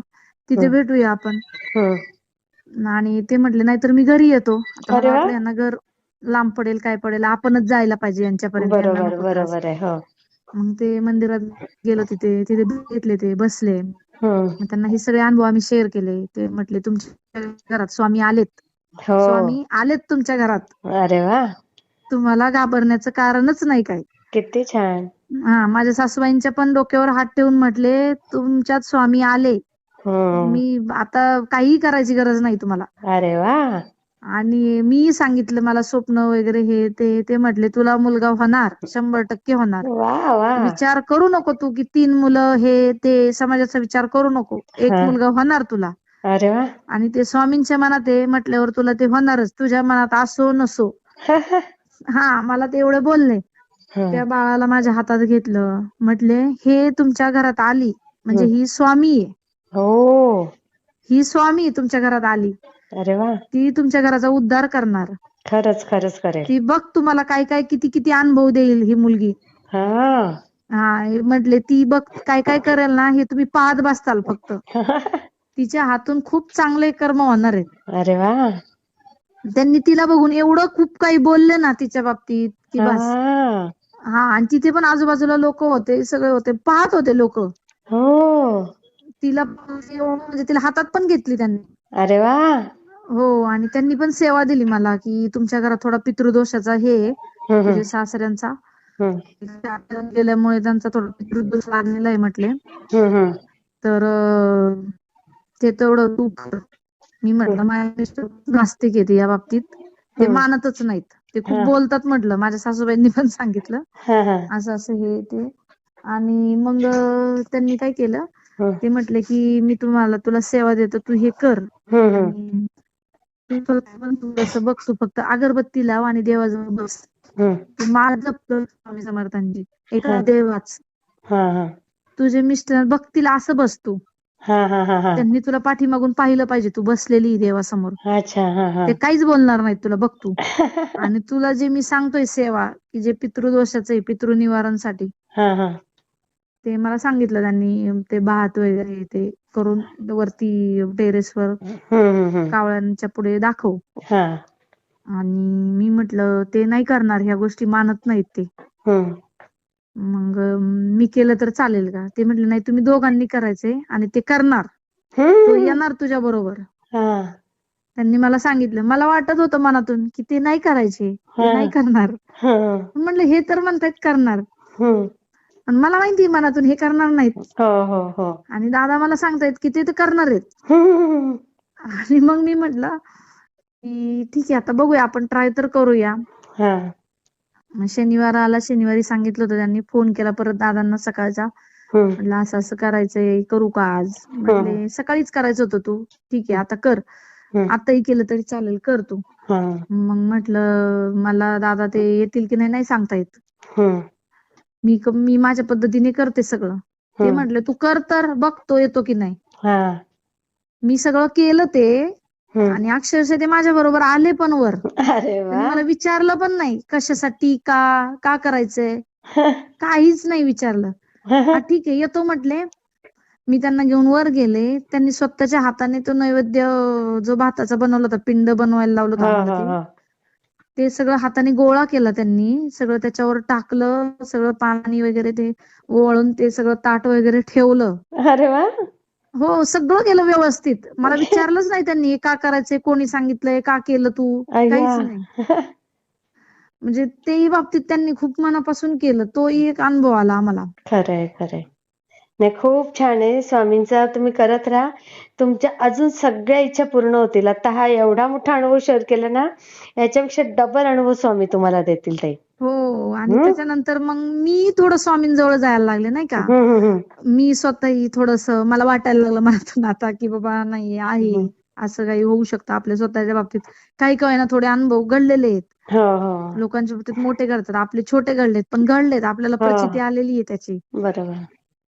तिथे हम्म भेटूया आपण. हम्म. आणि ते म्हटले नाहीतर मी घरी येतो. आता मला अरे वा. वाटलं यांना घर लांब पडेल काय पडेल, आपणच जायला पाहिजे यांच्यापर्यंत, यांना बरोबर नको त्रास. बरोबर आहे. हो. मग ते मंदिरात गेलो, तिथे तिथे भेटले, ते बसले. हम्म. मग त्यांना हे सगळे अनुभव आम्ही शेअर केले. ते म्हटले तुमच्या घरात स्वामी आलेत, हो. स्वामी आलेत तुमच्या घरात, अरे वा. तुम्हाला घाबरण्याचं कारणच नाही काय. किती छान. हा, माझ्या सासूबाईंच्या पण डोक्यावर हात ठेवून म्हटले तुमच्यात स्वामी आले, हम्म. मी आता काहीही करायची गरज नाही तुम्हाला. अरे वा. आणि मी सांगितलं मला स्वप्न वगैरे हे ते म्हटले तुला मुलगा होणार, 100% होणार. वा वा. विचार करू नको तू की 3 मुलं हे ते समाजाचा विचार करू नको, एक हा. मुलगा होणार तुला. अरे वा. आणि ते स्वामींच्या मनात आहे म्हटल्यावर तुला ते होणारच, तुझ्या मनात असो नसो. हा, मला ते एवढं बोलले. त्या बाळाला माझ्या हातात घेतलं, म्हटले हे तुमच्या घरात आली म्हणजे ही स्वामी आहे. हो. ही स्वामी तुमच्या घरात आली, अरे वा. ती तुमच्या घराचा उद्धार करणार. खरंच खरंच करेल. ती बघ तुम्हाला काय काय किती किती अनुभव देईल ही मुलगी. हा. म्हटले ती बघ काय काय करेल ना, हे तुम्ही पाहत बसताल फक्त. तिच्या हातून खूप चांगले कर्म होणार आहेत. अरे वा. त्यांनी तिला बघून एवढं खूप काही बोलले ना तिच्या बाबतीत की बस. हा, आणि तिथे पण आजूबाजूला लोक होते, सगळे होते, पाहत होते लोक. हो. तिला म्हणजे तिला हातात पण घेतली त्यांनी. अरे वा. हो, आणि त्यांनी पण सेवा दिली मला की तुमच्या घरात थोडा पितृदोषाचा हे तुझ्या सासऱ्यांचा गेल्यामुळे त्यांचा थोडा पितृदोष लागलेला आहे म्हटले. तर ते तेवढं तू कर. मी म्हटलं माझे मिस्टर नास्तिक आहेत या बाबतीत, ते मानतच नाहीत, ते खूप बोलतात म्हटलं. माझ्या सासूबाईंनी पण सांगितलं असं असं हे ते. आणि मग त्यांनी काय केलं, ते म्हटले की मी तुला सेवा देतो, तू हे कर. आणि तू असं बघ, तू फक्त अगरबत्ती लाव आणि देवाजवळ बस, तू माळ जप कर स्वामी समर्थांची, एका देवाच. तुझे मिस्टर बघतील असं बस तू. त्यांनी तुला पाठीमागून पाहिलं पाहिजे, तू बसलेली देवासमोर. ते काहीच बोलणार नाहीत तुला, बघ तू. आणि तुला जे मी सांगतोय सेवा की जे पितृदोषाचं आहे, पितृ निवारणसाठी, ते मला सांगितलं त्यांनी. ते भात वगैरे ते करून वरती टेरेसवर कावळ्यांच्या पुढे दाखव. आणि मी म्हटलं ते नाही करणार, ह्या गोष्टी मानत नाहीत ते. मग मी केलं तर चालेल का? ते म्हटले नाही, तुम्ही दोघांनी करायचंय आणि ते करणार, तो येणार तुझ्या बरोबर. त्यांनी मला सांगितलं. मला वाटत होतं मनातून की ते नाही करायचे, ते नाही करणार. म्हटलं हे तर म्हणतात करणार, पण मला माहिती मनातून हे करणार नाहीत. आणि दादा मला सांगतायत की ते तर करणार आहेत. आणि मग मी म्हटलं की ठीक आहे, आता बघूया, आपण ट्राय तर करूया. मग शनिवार आला, शनिवारी सांगितलं होतं त्यांनी, फोन केला परत दादांना सकाळचा, हम्म, म्हटलं असं असं करायचंय, करू का आज? म्हटले सकाळीच करायचं होतं तू, ठीक आहे आता कर, हम्म, आताही केलं तरी चालेल, कर तू. हम्म, मग म्हटलं मला दादा ते येतील की नाही सांगता येत, हम्म, मी माझ्या पद्धतीने करते सगळं. ते हम्म. म्हटले तू कर तर बघ तो येतो की नाही. हा. मी सगळं केलं ते, हम्म. आणि अक्षरशः ते माझ्या बरोबर आले पण वर. अरे त्यांनी वा. मला विचारलं पण नाही कशासाठी, का करायचंय, काहीच नाही विचारलं. हा ठीक आहे येतो म्हटले. मी त्यांना घेऊन वर गेले. त्यांनी स्वतःच्या हाताने तो नैवेद्य, जो भाताचा बनवला होता, पिंड बनवायला लावलं होतं हा आम्हाला हा हा. ते सगळं हाताने गोळा केला त्यांनी, सगळं त्याच्यावर टाकलं, सगळं पाणी वगैरे ते ओवाळून ते सगळं ताट वगैरे ठेवलं. अरे वा. हो सगळं केलं व्यवस्थित. मला विचारलंच नाही त्यांनी हे का करायचंय, कोणी सांगितलंय, का केलं तू, अय्या. काहीच नाही. म्हणजे तेही बाबतीत त्यांनी खूप मनापासून केलं. तोही एक अनुभव आला आम्हाला. खरंय खरंय. नाही खूप छान आहे. स्वामींचा तुम्ही करत राहा, तुमच्या अजून सगळ्या इच्छा पूर्ण होतील. आता हा एवढा मोठा अनुभव शेअर केला ना, याच्यापेक्षा डबल अनुभव स्वामी तुम्हाला देतील ताई. हो, आणि त्याच्यानंतर मग मी थोडं स्वामींजवळ जायला लागले नाही का. मी स्वतःही थोडस मला वाटायला लागलं मनातून आता की बाबा नाही आहे, असं काही होऊ शकतं आपल्या स्वतःच्या बाबतीत. काही ना थोडे अनुभव घडलेले आहेत. हो हो. लोकांच्या बाबतीत मोठे घडतात, आपले छोटे घडलेत, पण घडलेत, आपल्याला प्रचिती आलेली आहे त्याची. बरोबर.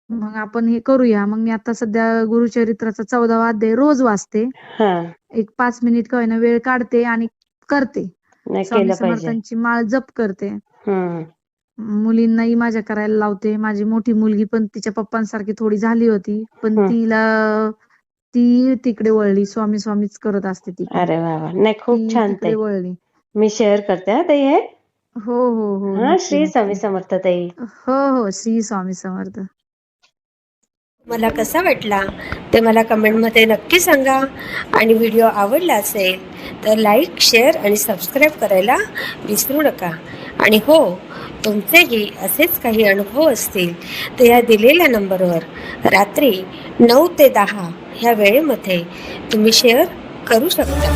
मग आपण हे करूया. मग मी आता सध्या गुरुचरित्राचा 14वा अध्याय रोज वाचते. एक 5 मिनिट का होईना वेळ काढते आणि करते. नाही स्वामी केलं पाहिजे. समर्थांची माळ जप करते. हम्म. मुलींनाही माझ्या करायला लावते. माझी मोठी मुलगी पण तिच्या पप्पांसारखी थोडी झाली होती, पण ती तिकडे वळली, स्वामी स्वामीच करत असते ती पण. अरे वा वा. नाही खूप ती छान तिकडे ताई. वळली. मी शेअर करते हा ताई हे. हो हो हो, हा, नक्की श्री स्वामी नक्की. समर्थ ताई. हो हो, श्री स्वामी समर्थ. मला कसा वाटला ते मला कमेंटमध्ये नक्की सांगा. आणि व्हिडिओ आवडला असेल तर लाईक, शेअर आणि सबस्क्राईब करायला विसरू नका. आणि हो, तुमचेही असेच काही अनुभव असतील तर या दिलेल्या नंबरवर रात्री 9 ते 10 ह्या वेळेमध्ये तुम्ही शेअर करू शकता.